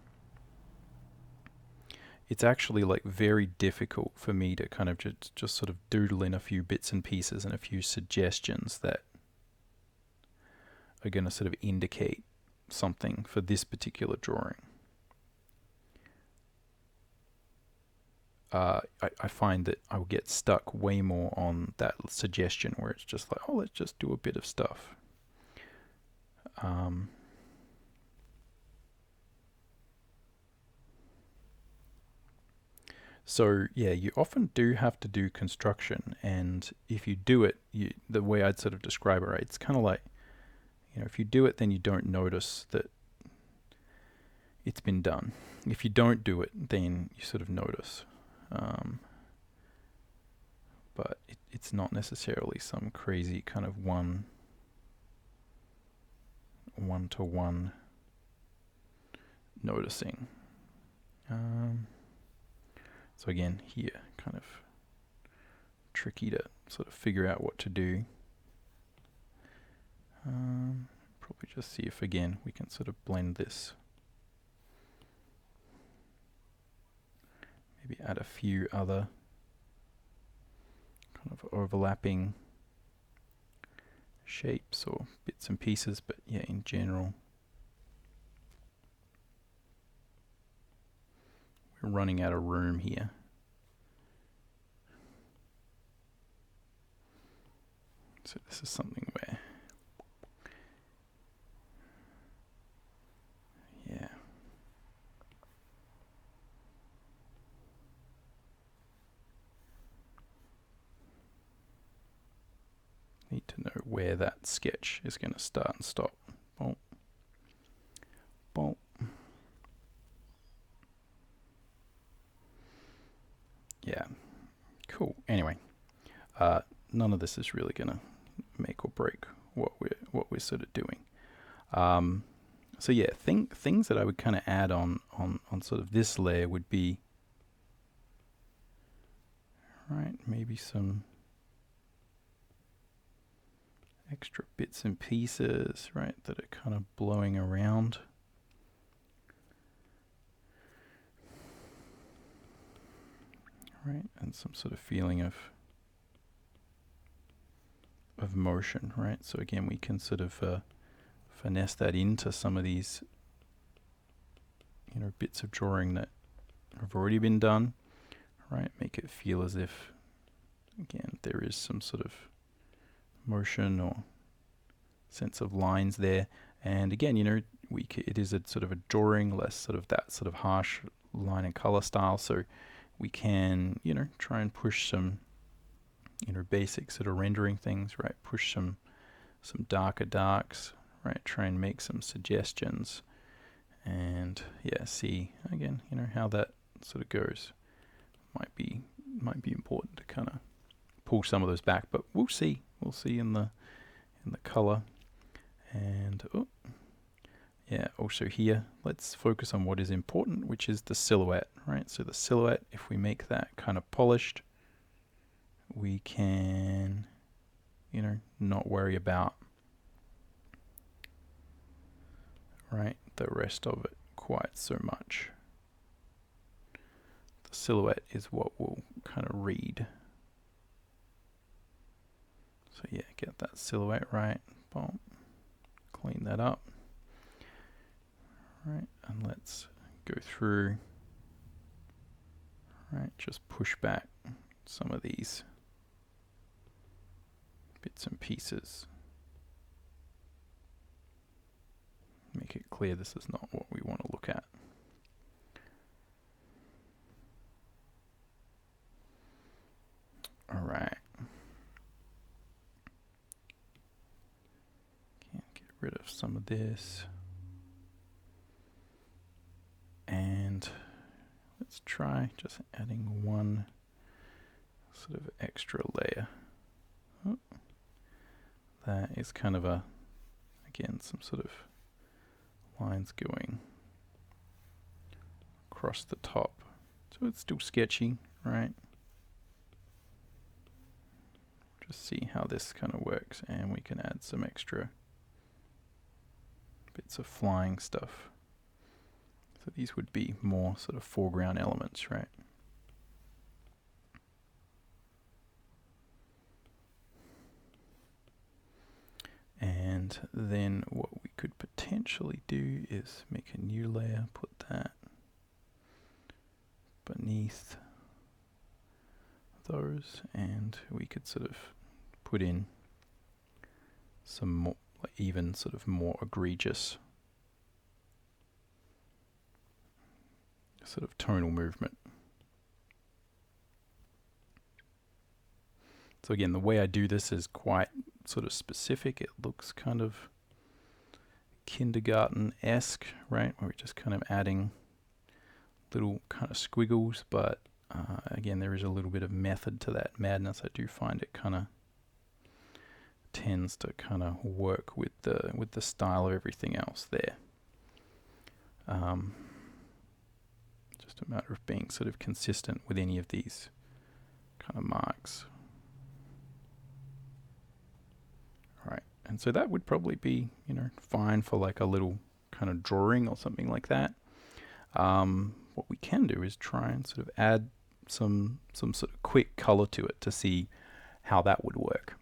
it's actually like very difficult for me to kind of just sort of doodle in a few bits and pieces and a few suggestions that are going to sort of indicate something for this particular drawing. I find that I will get stuck way more on that suggestion where it's just like, oh, let's just do a bit of stuff. So yeah, you often do have to do construction, and if you do it, the way I'd sort of describe it, right, it's kind of like, you know, if you do it, then you don't notice that it's been done. If you don't do it, then you sort of notice. But it's not necessarily some crazy kind of one-to-one noticing. So again, here, kind of tricky to sort of figure out what to do. Probably just see if, again, we can sort of blend this. Maybe add a few other kind of overlapping shapes or bits and pieces, but yeah, in general, we're running out of room here. So this is something where, yeah, need to know where that sketch is going to start and stop. Boom. Boom. Yeah, cool. Anyway, none of this is really going to make or break what we're sort of doing. So yeah, things that I would kind of add on sort of this layer would be, right, maybe some extra bits and pieces, right, that are kind of blowing around. Right, and some sort of feeling of motion, right? So again, we can sort of finesse that into some of these, you know, bits of drawing that have already been done, right? Make it feel as if, again, there is some sort of motion or sense of lines there. And again, you know, it is a sort of a drawing, less sort of that sort of harsh line and color style. So we can, you know, try and push some, you know, basic sort of rendering things, right? Push some darker darks, right? Try and make some suggestions, and yeah, see again, you know, how that sort of goes. Might be important to kind of pull some of those back, but we'll see in the color. And yeah, also here, let's focus on what is important, which is the silhouette, right? So the silhouette, if we make that kind of polished, we can, you know, not worry about, right, the rest of it quite so much. The silhouette is what we'll kind of read. So yeah, get that silhouette right. Boom. Clean that up. Right, and let's go through. Right, just push back some of these bits and pieces. Make it clear this is not what we want to look at. rid of some of this. And let's try just adding one sort of extra layer. Oh, that is kind of again, some sort of lines going across the top. So it's still sketchy, right? Just see how this kind of works, and we can add some extra bits of flying stuff. So these would be more sort of foreground elements, right? And then what we could potentially do is make a new layer, put that beneath those, and we could sort of put in some more, like even sort of more egregious sort of tonal movement. So again, the way I do this is quite sort of specific. It looks kind of kindergarten-esque, right? Where we're just kind of adding little kind of squiggles, but again, there is a little bit of method to that madness. I do find it kind of tends to kind of work with the style of everything else there. Just a matter of being sort of consistent with any of these kind of marks. Right, and so that would probably be, fine for like a little kind of drawing or something like that. What we can do is try and sort of add some sort of quick color to it to see how that would work.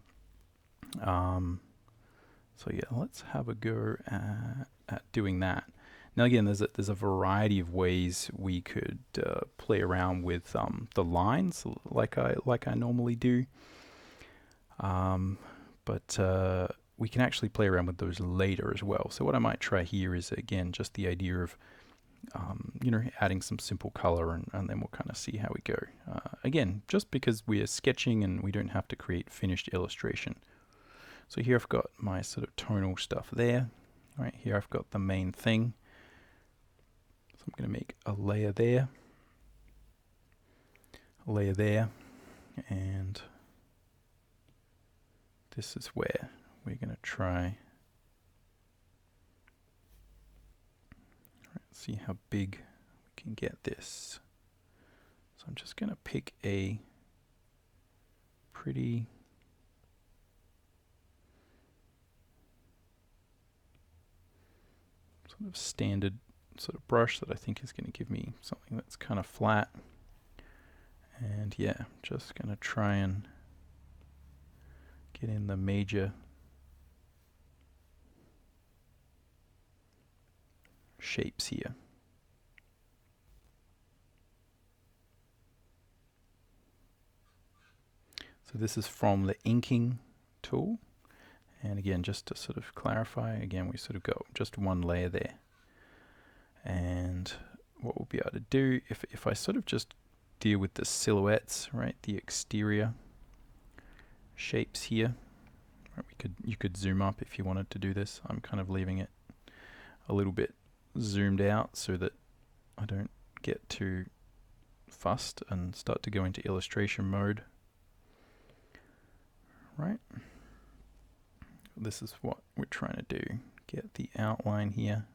So yeah, let's have a go at doing that. Now again, there's a variety of ways we could play around with the lines like I normally do. But we can actually play around with those later as well. So what I might try here is, again, just the idea of adding some simple color, and then we'll kind of see how we go. Again, just because we are sketching and we don't have to create finished illustration. So here I've got my sort of tonal stuff there. Right here I've got the main thing. So I'm going to make a layer there, and this is where we're going to try. See how big we can get this. So I'm just going to pick a pretty sort of standard sort of brush that I think is going to give me something that's kind of flat. And yeah, I'm just going to try and get in the major shapes here. So this is from the inking tool. And again, just to sort of clarify, again, we sort of got just one layer there. And what we'll be able to do, if I sort of just deal with the silhouettes, right, the exterior shapes here, right, you could zoom up if you wanted to do this. I'm kind of leaving it a little bit zoomed out so that I don't get too fussed and start to go into illustration mode. Right. This is what we're trying to do. Get the outline here.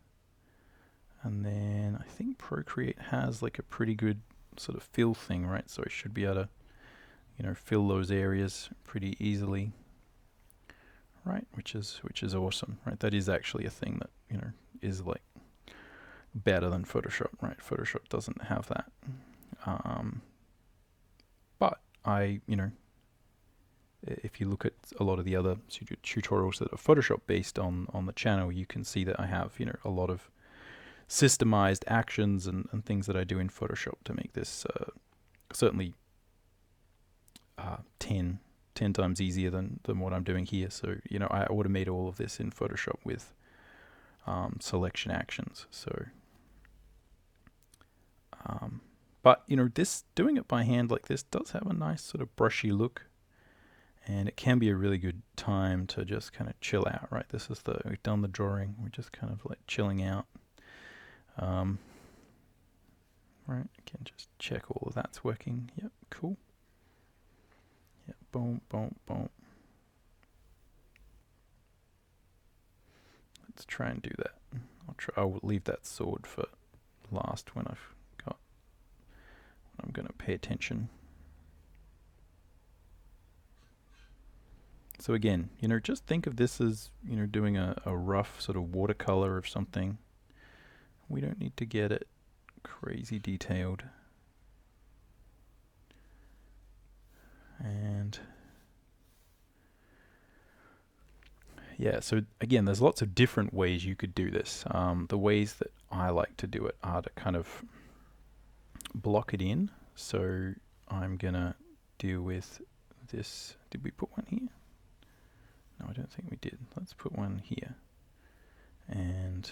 And then I think Procreate has like a pretty good sort of fill thing, right? So I should be able to, fill those areas pretty easily. Right, which is awesome, right? That is actually a thing that, is like better than Photoshop, right? Photoshop doesn't have that. But if you look at a lot of the other tutorials that are Photoshop based on the channel, you can see that I have, a lot of systemized actions and things that I do in Photoshop to make this certainly 10 times easier than what I'm doing here. So, I automate all of this in Photoshop with selection actions. So, but, this doing it by hand like this does have a nice sort of brushy look. And it can be a really good time to just kind of chill out, right? We've done the drawing, we're just kind of like chilling out. Right, again, just check all of that's working. Yep, cool. Yep, boom, boom, boom. Let's try and do that. I'll leave that sword for last when I'm going to pay attention. So again, just think of this as, doing a rough sort of watercolor of something. We don't need to get it crazy detailed. And yeah, so again, there's lots of different ways you could do this. The ways that I like to do it are to kind of block it in. So I'm gonna deal with this. Did we put one here? No, I don't think we did. Let's put one here. And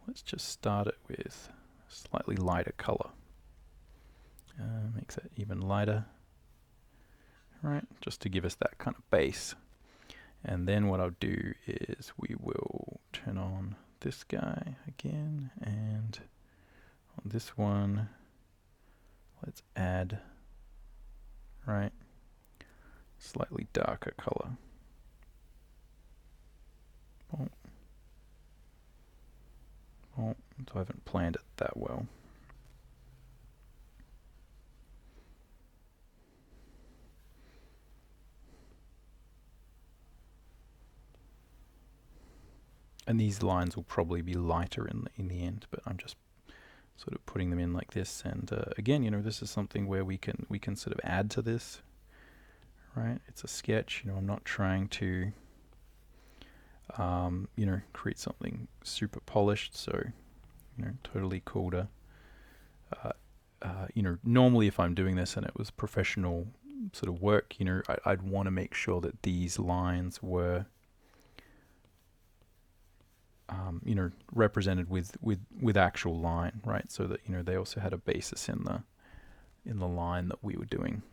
let's just start it with a slightly lighter color. Makes it even lighter. Right, just to give us that kind of base. And then what I'll do is we will turn on this guy again, and on this one, let's add, right, slightly darker color. Boom. Boom. So I haven't planned it that well. And these lines will probably be lighter in the end, but I'm just sort of putting them in like this. And again, this is something where we can sort of add to this, right? It's a sketch. I'm not trying to create something super polished. So totally cool to normally if I'm doing this and it was professional sort of work, I'd want to make sure that these lines were represented with actual line, right? So that they also had a basis in the line that we were doing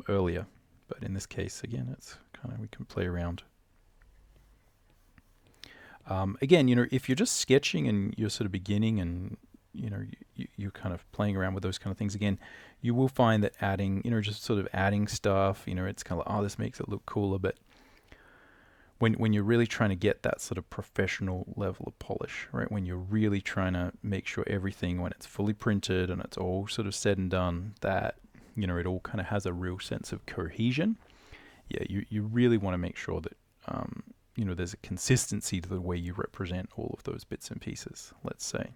earlier. But in this case, again, it's kind of, we can play around. Again, if you're just sketching and you're sort of beginning and you're kind of playing around with those kind of things, again, you will find that adding, just sort of adding stuff, it's kind of like, oh, this makes it look cooler, but when you're really trying to get that sort of professional level of polish, right? When you're really trying to make sure everything, when it's fully printed and it's all sort of said and done, that, it all kind of has a real sense of cohesion. Yeah, you really want to make sure that, there's a consistency to the way you represent all of those bits and pieces, let's say.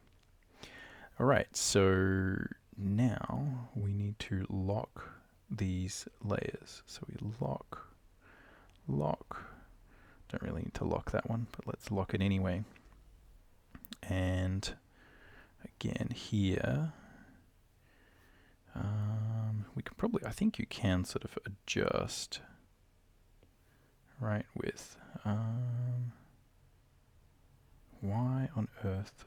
All right, so now we need to lock these layers. So we lock. Don't really need to lock that one, but let's lock it anyway. And again here, we can probably, I think you can sort of adjust, right, with, why on earth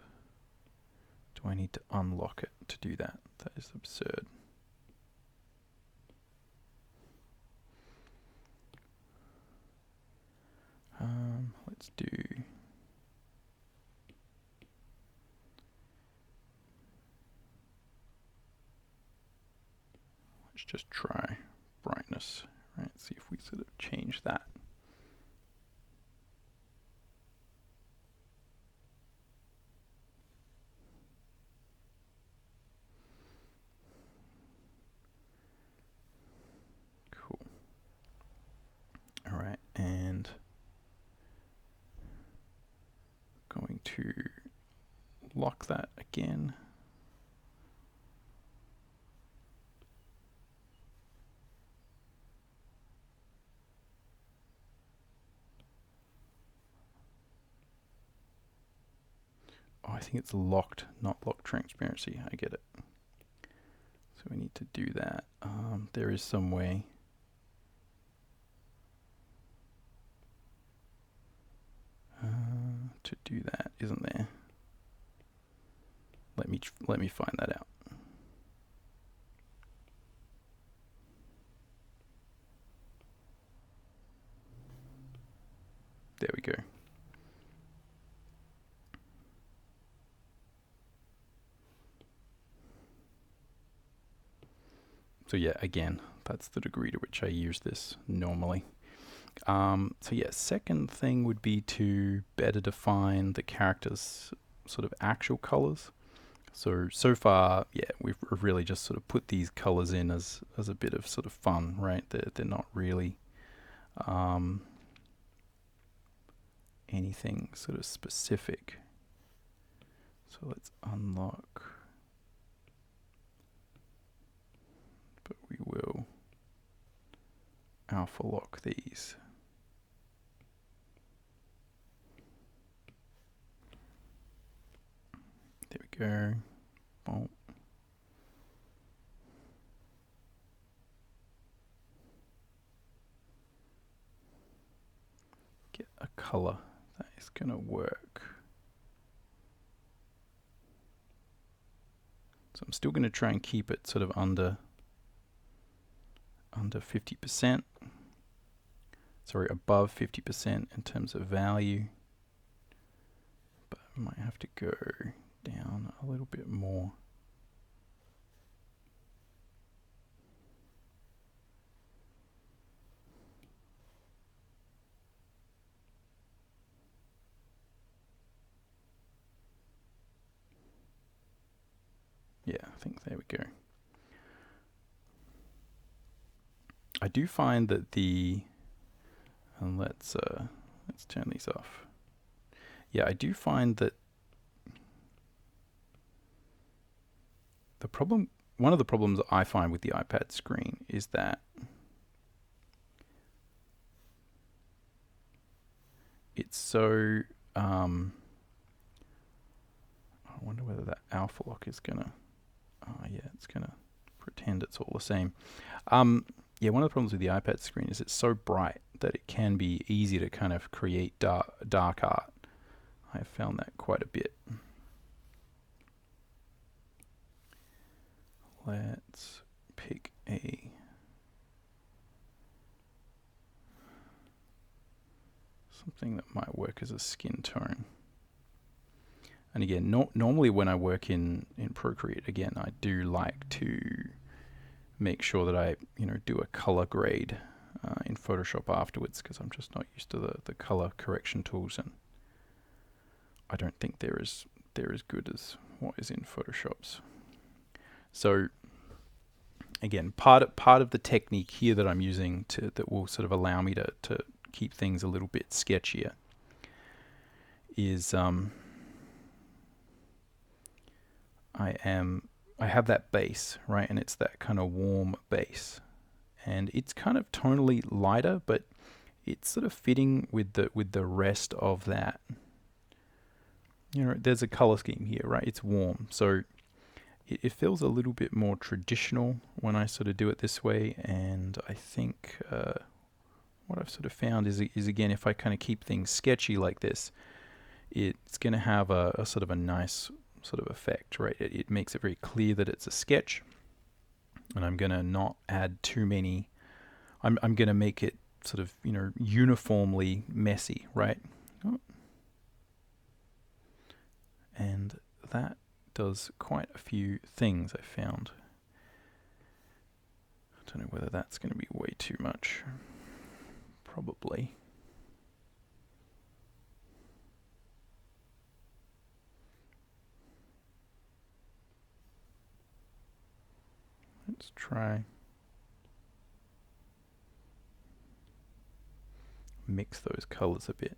do I need to unlock it to do that? That is absurd. Let's do, let's just try brightness, right? See if we sort of change that. Cool. All right, and going to lock that again. Oh, I think it's locked, not lock transparency. I get it. So we need to do that. There is some way. To do that, isn't there? Let me find that out. There we go. So yeah, again, that's the degree to which I use this normally. So yeah, second thing would be to better define the character's sort of actual colors. So far, yeah, we've really just sort of put these colors in as a bit of sort of fun, right? They're not really anything sort of specific. So let's unlock, but we will alpha lock these. There we go. Boom. Get a color that is going to work. So I'm still going to try and keep it sort of under 50%. Sorry, above 50% in terms of value. But I might have to go down a little bit more. Yeah, I think there we go. I do find that and let's turn these off. Yeah, I do find that one of the problems that I find with the iPad screen is that it's so, I wonder whether that alpha lock is gonna, yeah, it's gonna pretend it's all the same. Yeah, one of the problems with the iPad screen is it's so bright that it can be easy to kind of create dark art. I've found that quite a bit. Let's pick something that might work as a skin tone. And again, normally when I work in Procreate, again, I do like to make sure that I do a color grade in Photoshop afterwards, because I'm just not used to the color correction tools, and I don't think they're as good as what is in Photoshop's. So again, part of the technique here that I'm using that will sort of allow me to keep things a little bit sketchier is I have that base, right, and it's that kind of warm base, and it's kind of tonally lighter, but it's sort of fitting with the rest of that. There's a color scheme here, right? It's warm, so it feels a little bit more traditional when I sort of do it this way. And I think what I've sort of found is again, if I kind of keep things sketchy like this, it's going to have a sort of a nice sort of effect, right? It makes it very clear that it's a sketch, and I'm going to not add too many. I'm going to make it sort of uniformly messy, right? And that does quite a few things, I found. I don't know whether that's going to be way too much. Probably. Let's try mix those colors a bit.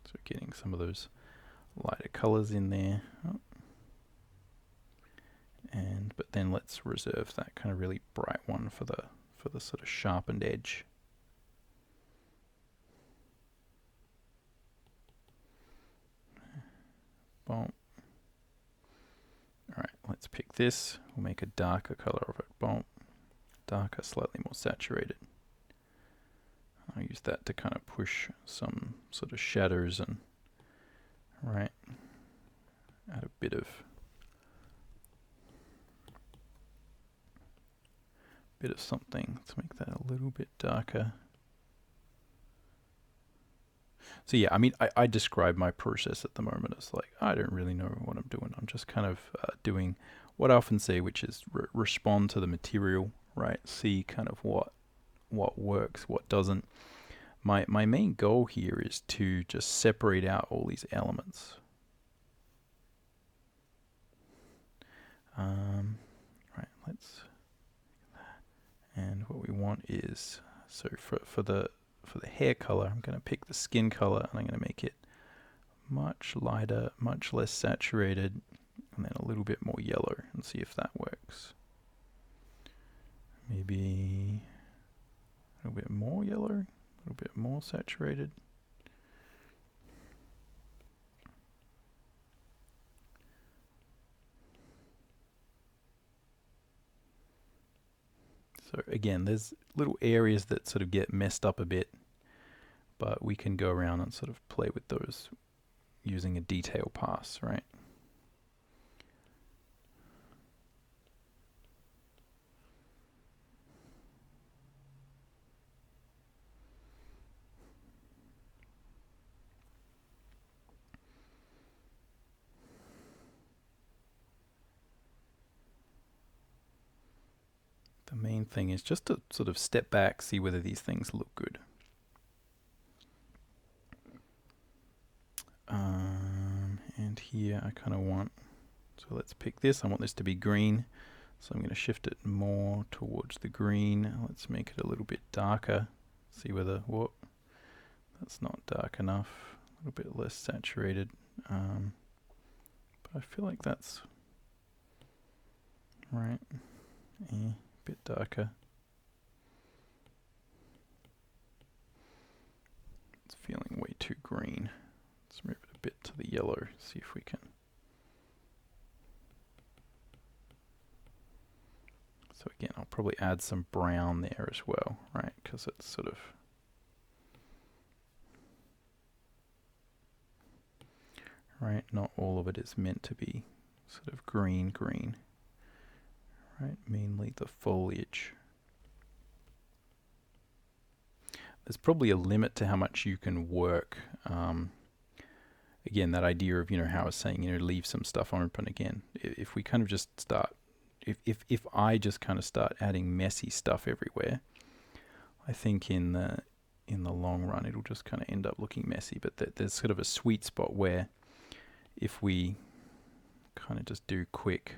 So getting some of those lighter colors in there. But then let's reserve that kind of really bright one for the sort of sharpened edge. Boom. Alright, let's pick this. We'll make a darker color of it. Boom. Darker, slightly more saturated. I'll use that to kind of push some sort of shadows and, right, add a bit of something to make that a little bit darker. So yeah, I mean, I describe my process at the moment as like, I don't really know what I'm doing. I'm just kind of doing what I often say, which is respond to the material, right? See kind of what works, what doesn't. My main goal here is to just separate out all these elements. Right, let's, and what we want is, so for the hair color, I'm going to pick the skin color and I'm going to make it much lighter, much less saturated, and then a little bit more yellow, and see if that works. Maybe a little bit more yellow, a little bit more saturated. So again, there's little areas that sort of get messed up a bit, but we can go around and sort of play with those using a detail pass, right? The main thing is just to sort of step back, see whether these things look good. And here I kind of want, so let's pick this. I want this to be green. So I'm going to shift it more towards the green. Let's make it a little bit darker. See whether, whoa, that's not dark enough. A little bit less saturated. But I feel like that's right. A bit darker. It's feeling way too green. Let's move it a bit to the yellow, see if we can. So again, I'll probably add some brown there as well, right? Because it's sort of, right, not all of it is meant to be sort of green, right? Mainly the foliage. There's probably a limit to how much you can work. Again, that idea of, how I was saying, leave some stuff open again. If we kind of just start, if I just kind of start adding messy stuff everywhere, I think in the long run it'll just kind of end up looking messy. But there's sort of a sweet spot where if we kind of just do quick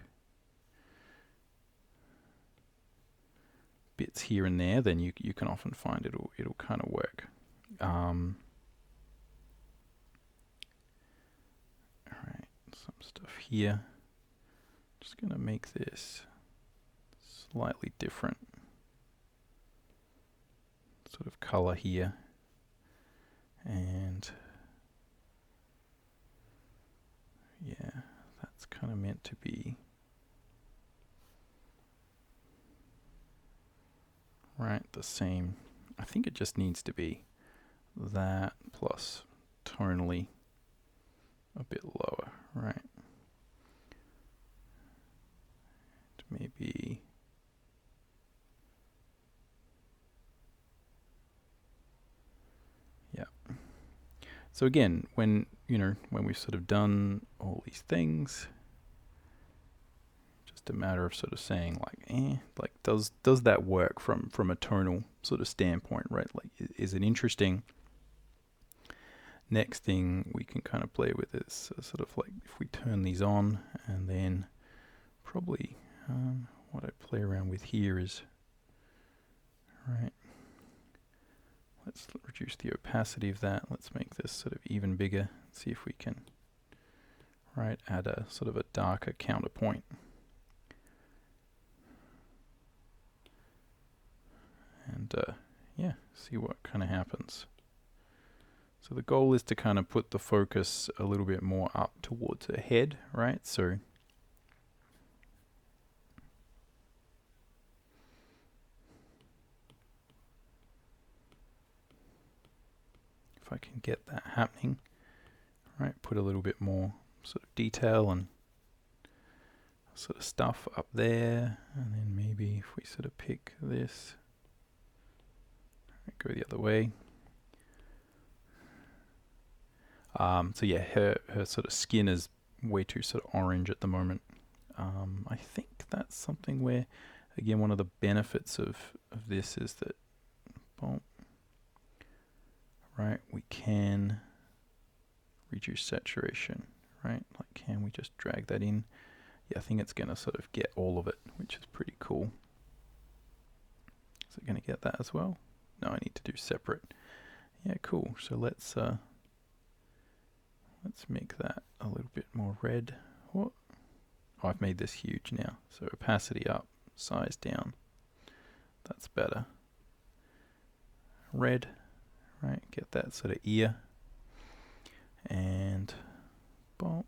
bits here and there, then you can often find it'll kind of work. Alright, some stuff here. Just going to make this slightly different sort of color here. And yeah, that's kind of meant to be right the same. I think it just needs to be that plus tonally a bit lower, right? Maybe yeah. So again, when we've sort of done all these things, just a matter of sort of saying like does that work from a tonal sort of standpoint, right? Like is it interesting? Next thing we can kind of play with is sort of like if we turn these on, and then probably what I play around with here is, right, let's reduce the opacity of that. Let's make this sort of even bigger. See if we can, right, add a sort of a darker counterpoint. And yeah, see what kind of happens. So the goal is to kind of put the focus a little bit more up towards the head, right? So if I can get that happening. Right, put a little bit more sort of detail and sort of stuff up there, and then maybe if we sort of pick this, go the other way. So yeah, her sort of skin is way too sort of orange at the moment. I think that's something where, again, one of the benefits of this is that, boom, right, we can reduce saturation, right? Like, can we just drag that in? Yeah, I think it's going to sort of get all of it, which is pretty cool. Is it going to get that as well? No, I need to do separate. Yeah, cool. So let's make that a little bit more red. What? Oh, I've made this huge now. So opacity up, size down. That's better. Red, right? Get that sort of ear. And boom.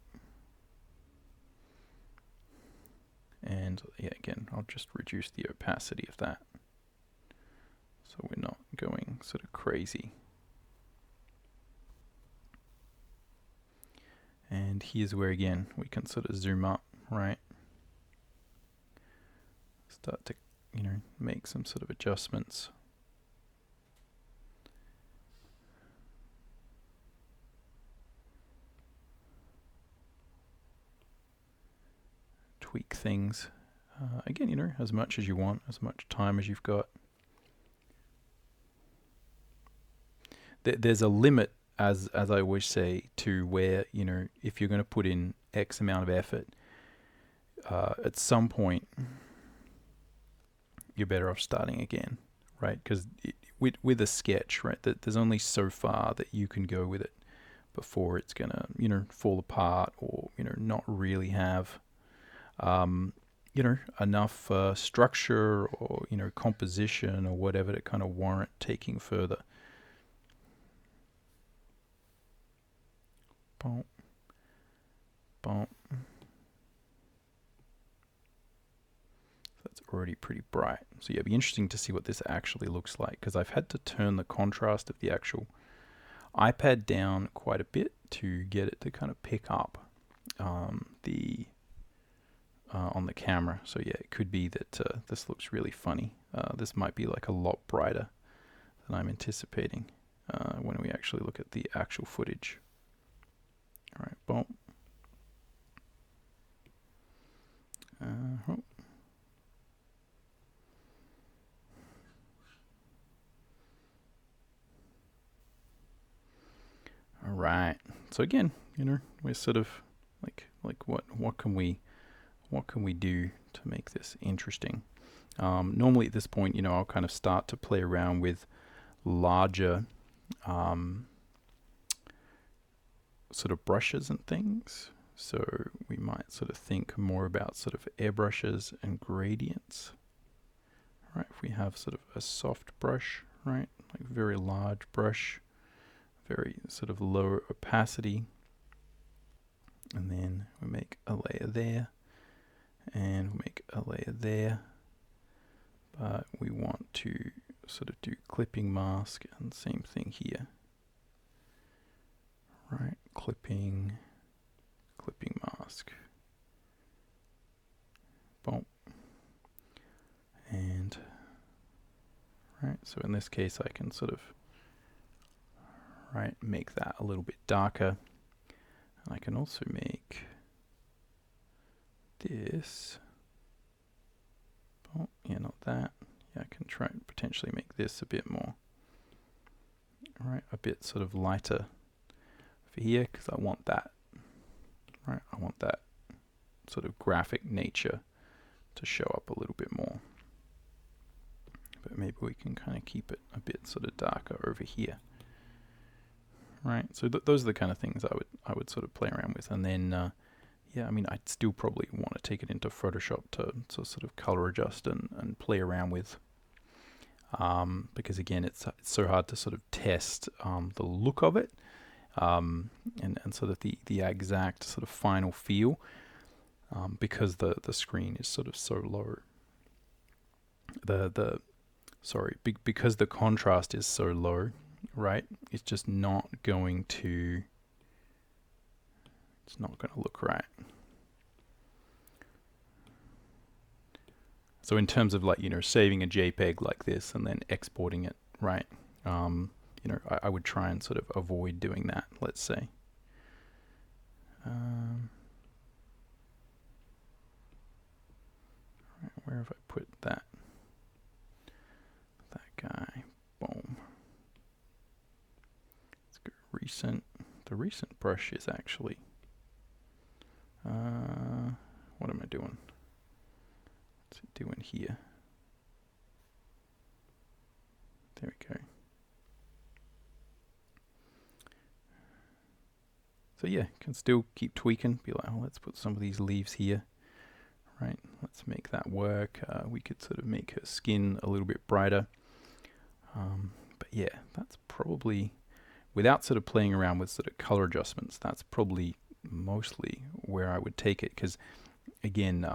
And yeah, again, I'll just reduce the opacity of that, so we're not going sort of crazy. And here's where, again, we can sort of zoom up, right? Start to, make some sort of adjustments. Tweak things. Again, as much as you want, as much time as you've got. There's a limit, as I always say, to where, if you're going to put in X amount of effort, at some point, you're better off starting again, right? Because with a sketch, right, there's only so far that you can go with it before it's going to, fall apart or, not really have enough structure or, composition or whatever to kind of warrant taking further. Boom. Boom. That's already pretty bright. So yeah, it'd be interesting to see what this actually looks like, because I've had to turn the contrast of the actual iPad down quite a bit to get it to kind of pick up on the camera. So yeah, it could be that this looks really funny. This might be like a lot brighter than I'm anticipating when we actually look at the actual footage. All right, boom. All right. So again, we're sort of like what can we do to make this interesting? Normally at this point, I'll kind of start to play around with larger sort of brushes and things. So we might sort of think more about sort of airbrushes and gradients. Right, if we have sort of a soft brush, right, like very large brush, very sort of low opacity, and then we make a layer there, and we make a layer there, but we want to sort of do clipping mask, and same thing here. Right, clipping mask. Boom. And right, so in this case I can sort of make that a little bit darker. And I can also make this, oh yeah, not that. Yeah, I can try and potentially make this a bit more, right, a bit sort of lighter for here, because I want that, right, I want that sort of graphic nature to show up a little bit more. But maybe we can kind of keep it a bit sort of darker over here. Right, so those are the kind of things I would sort of play around with, and then yeah, I mean, I'd still probably want to take it into Photoshop to sort of color adjust and play around with, because again, it's so hard to sort of test the look of it, and sort of the exact sort of final feel, because the screen is sort of so low. Because the contrast is so low. right, it's just not going to, it's not going to look right. So in terms of like, you know, saving a JPEG like this and then exporting it, right, you know, I would try and sort of avoid doing that, let's say. Right, where have I put that? That guy, boom. Let's go recent. The recent brush is actually, what am I doing? What's it doing here? There we go. So yeah, can still keep tweaking. Be like, oh, let's put some of these leaves here. Right, let's make that work. We could sort of make her skin a little bit brighter. But yeah, that's probably, without sort of playing around with sort of color adjustments, that's probably mostly where I would take it, because again,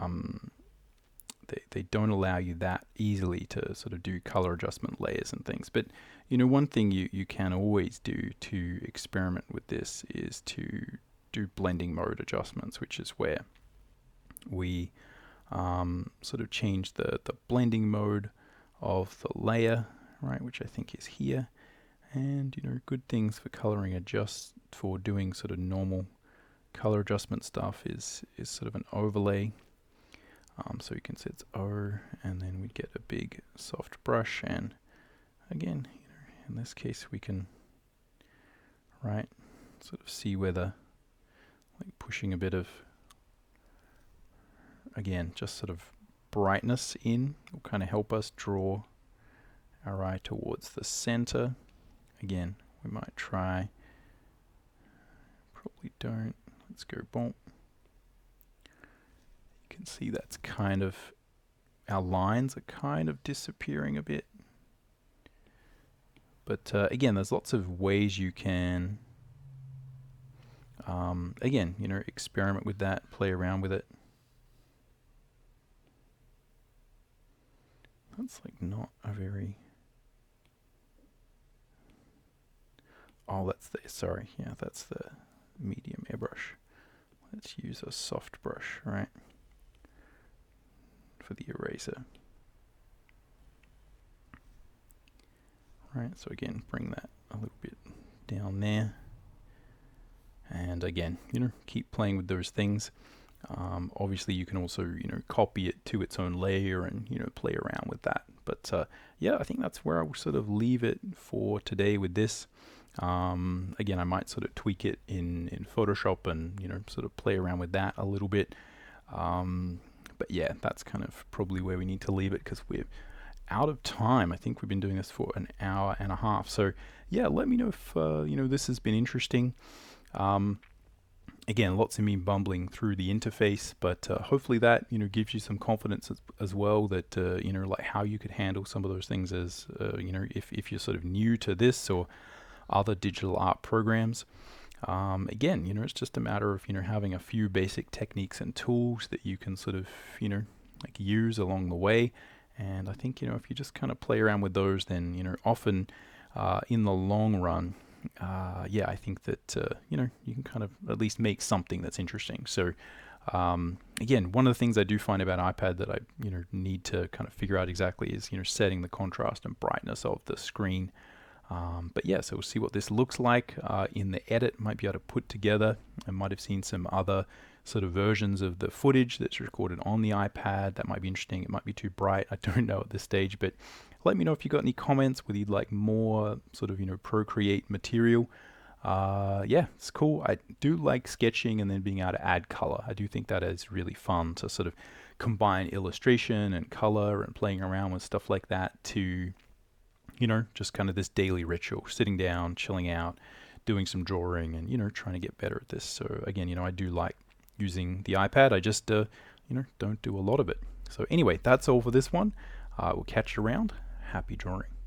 they don't allow you that easily to sort of do color adjustment layers and things. But you know, one thing you can always do to experiment with this is to do blending mode adjustments, which is where we sort of change the blending mode of the layer, right, which I think is here. And you know, good things for coloring adjust, for doing sort of normal color adjustment stuff is sort of an overlay. So you can say it's O, and then we get a big soft brush, and again, you know, in this case we can, right, sort of see whether, like, pushing a bit of, again, just sort of brightness in will kind of help us draw our eye towards the center. Again, we might try, probably don't, let's go boom. You can see that's kind of, our lines are kind of disappearing a bit. But again, there's lots of ways you can, again, you know, experiment with that, play around with it. That's like not a very, oh, that's the, sorry, yeah, that's the medium airbrush. Let's use a soft brush, right, for the eraser. Right, so again, bring that a little bit down there. And again, you know, keep playing with those things. Obviously, you can also, you know, copy it to its own layer and, you know, play around with that. But yeah, I think that's where I will sort of leave it for today with this. Again, I might sort of tweak it in Photoshop and, you know, sort of play around with that a little bit. But yeah, that's kind of probably where we need to leave it, because we're out of time. I think we've been doing this for an hour and a half. So yeah, let me know if, you know, this has been interesting. Again, lots of me bumbling through the interface, but hopefully that, you know, gives you some confidence as well, that, you know, like how you could handle some of those things as, you know, if you're sort of new to this or other digital art programs. Again, you know, it's just a matter of, you know, having a few basic techniques and tools that you can sort of, you know, like use along the way. And I think, you know, if you just kind of play around with those, then, you know, often in the long run, yeah, I think that, you know, you can kind of at least make something that's interesting. So, again, one of the things I do find about iPad that I, you know, need to kind of figure out exactly is, you know, setting the contrast and brightness of the screen. But yeah, so we'll see what this looks like in the edit. Might be able to put together. I might have seen some other sort of versions of the footage that's recorded on the iPad. That might be interesting. It might be too bright. I don't know at this stage, but let me know if you've got any comments, whether you'd like more sort of, you know, Procreate material. Yeah, it's cool. I do like sketching and then being able to add color. I do think that is really fun to sort of combine illustration and color and playing around with stuff like that to, you know, just kind of this daily ritual, sitting down, chilling out, doing some drawing and, you know, trying to get better at this. So again, you know, I do like using the iPad. I just, you know, don't do a lot of it. So anyway, that's all for this one. We'll catch you around. Happy drawing.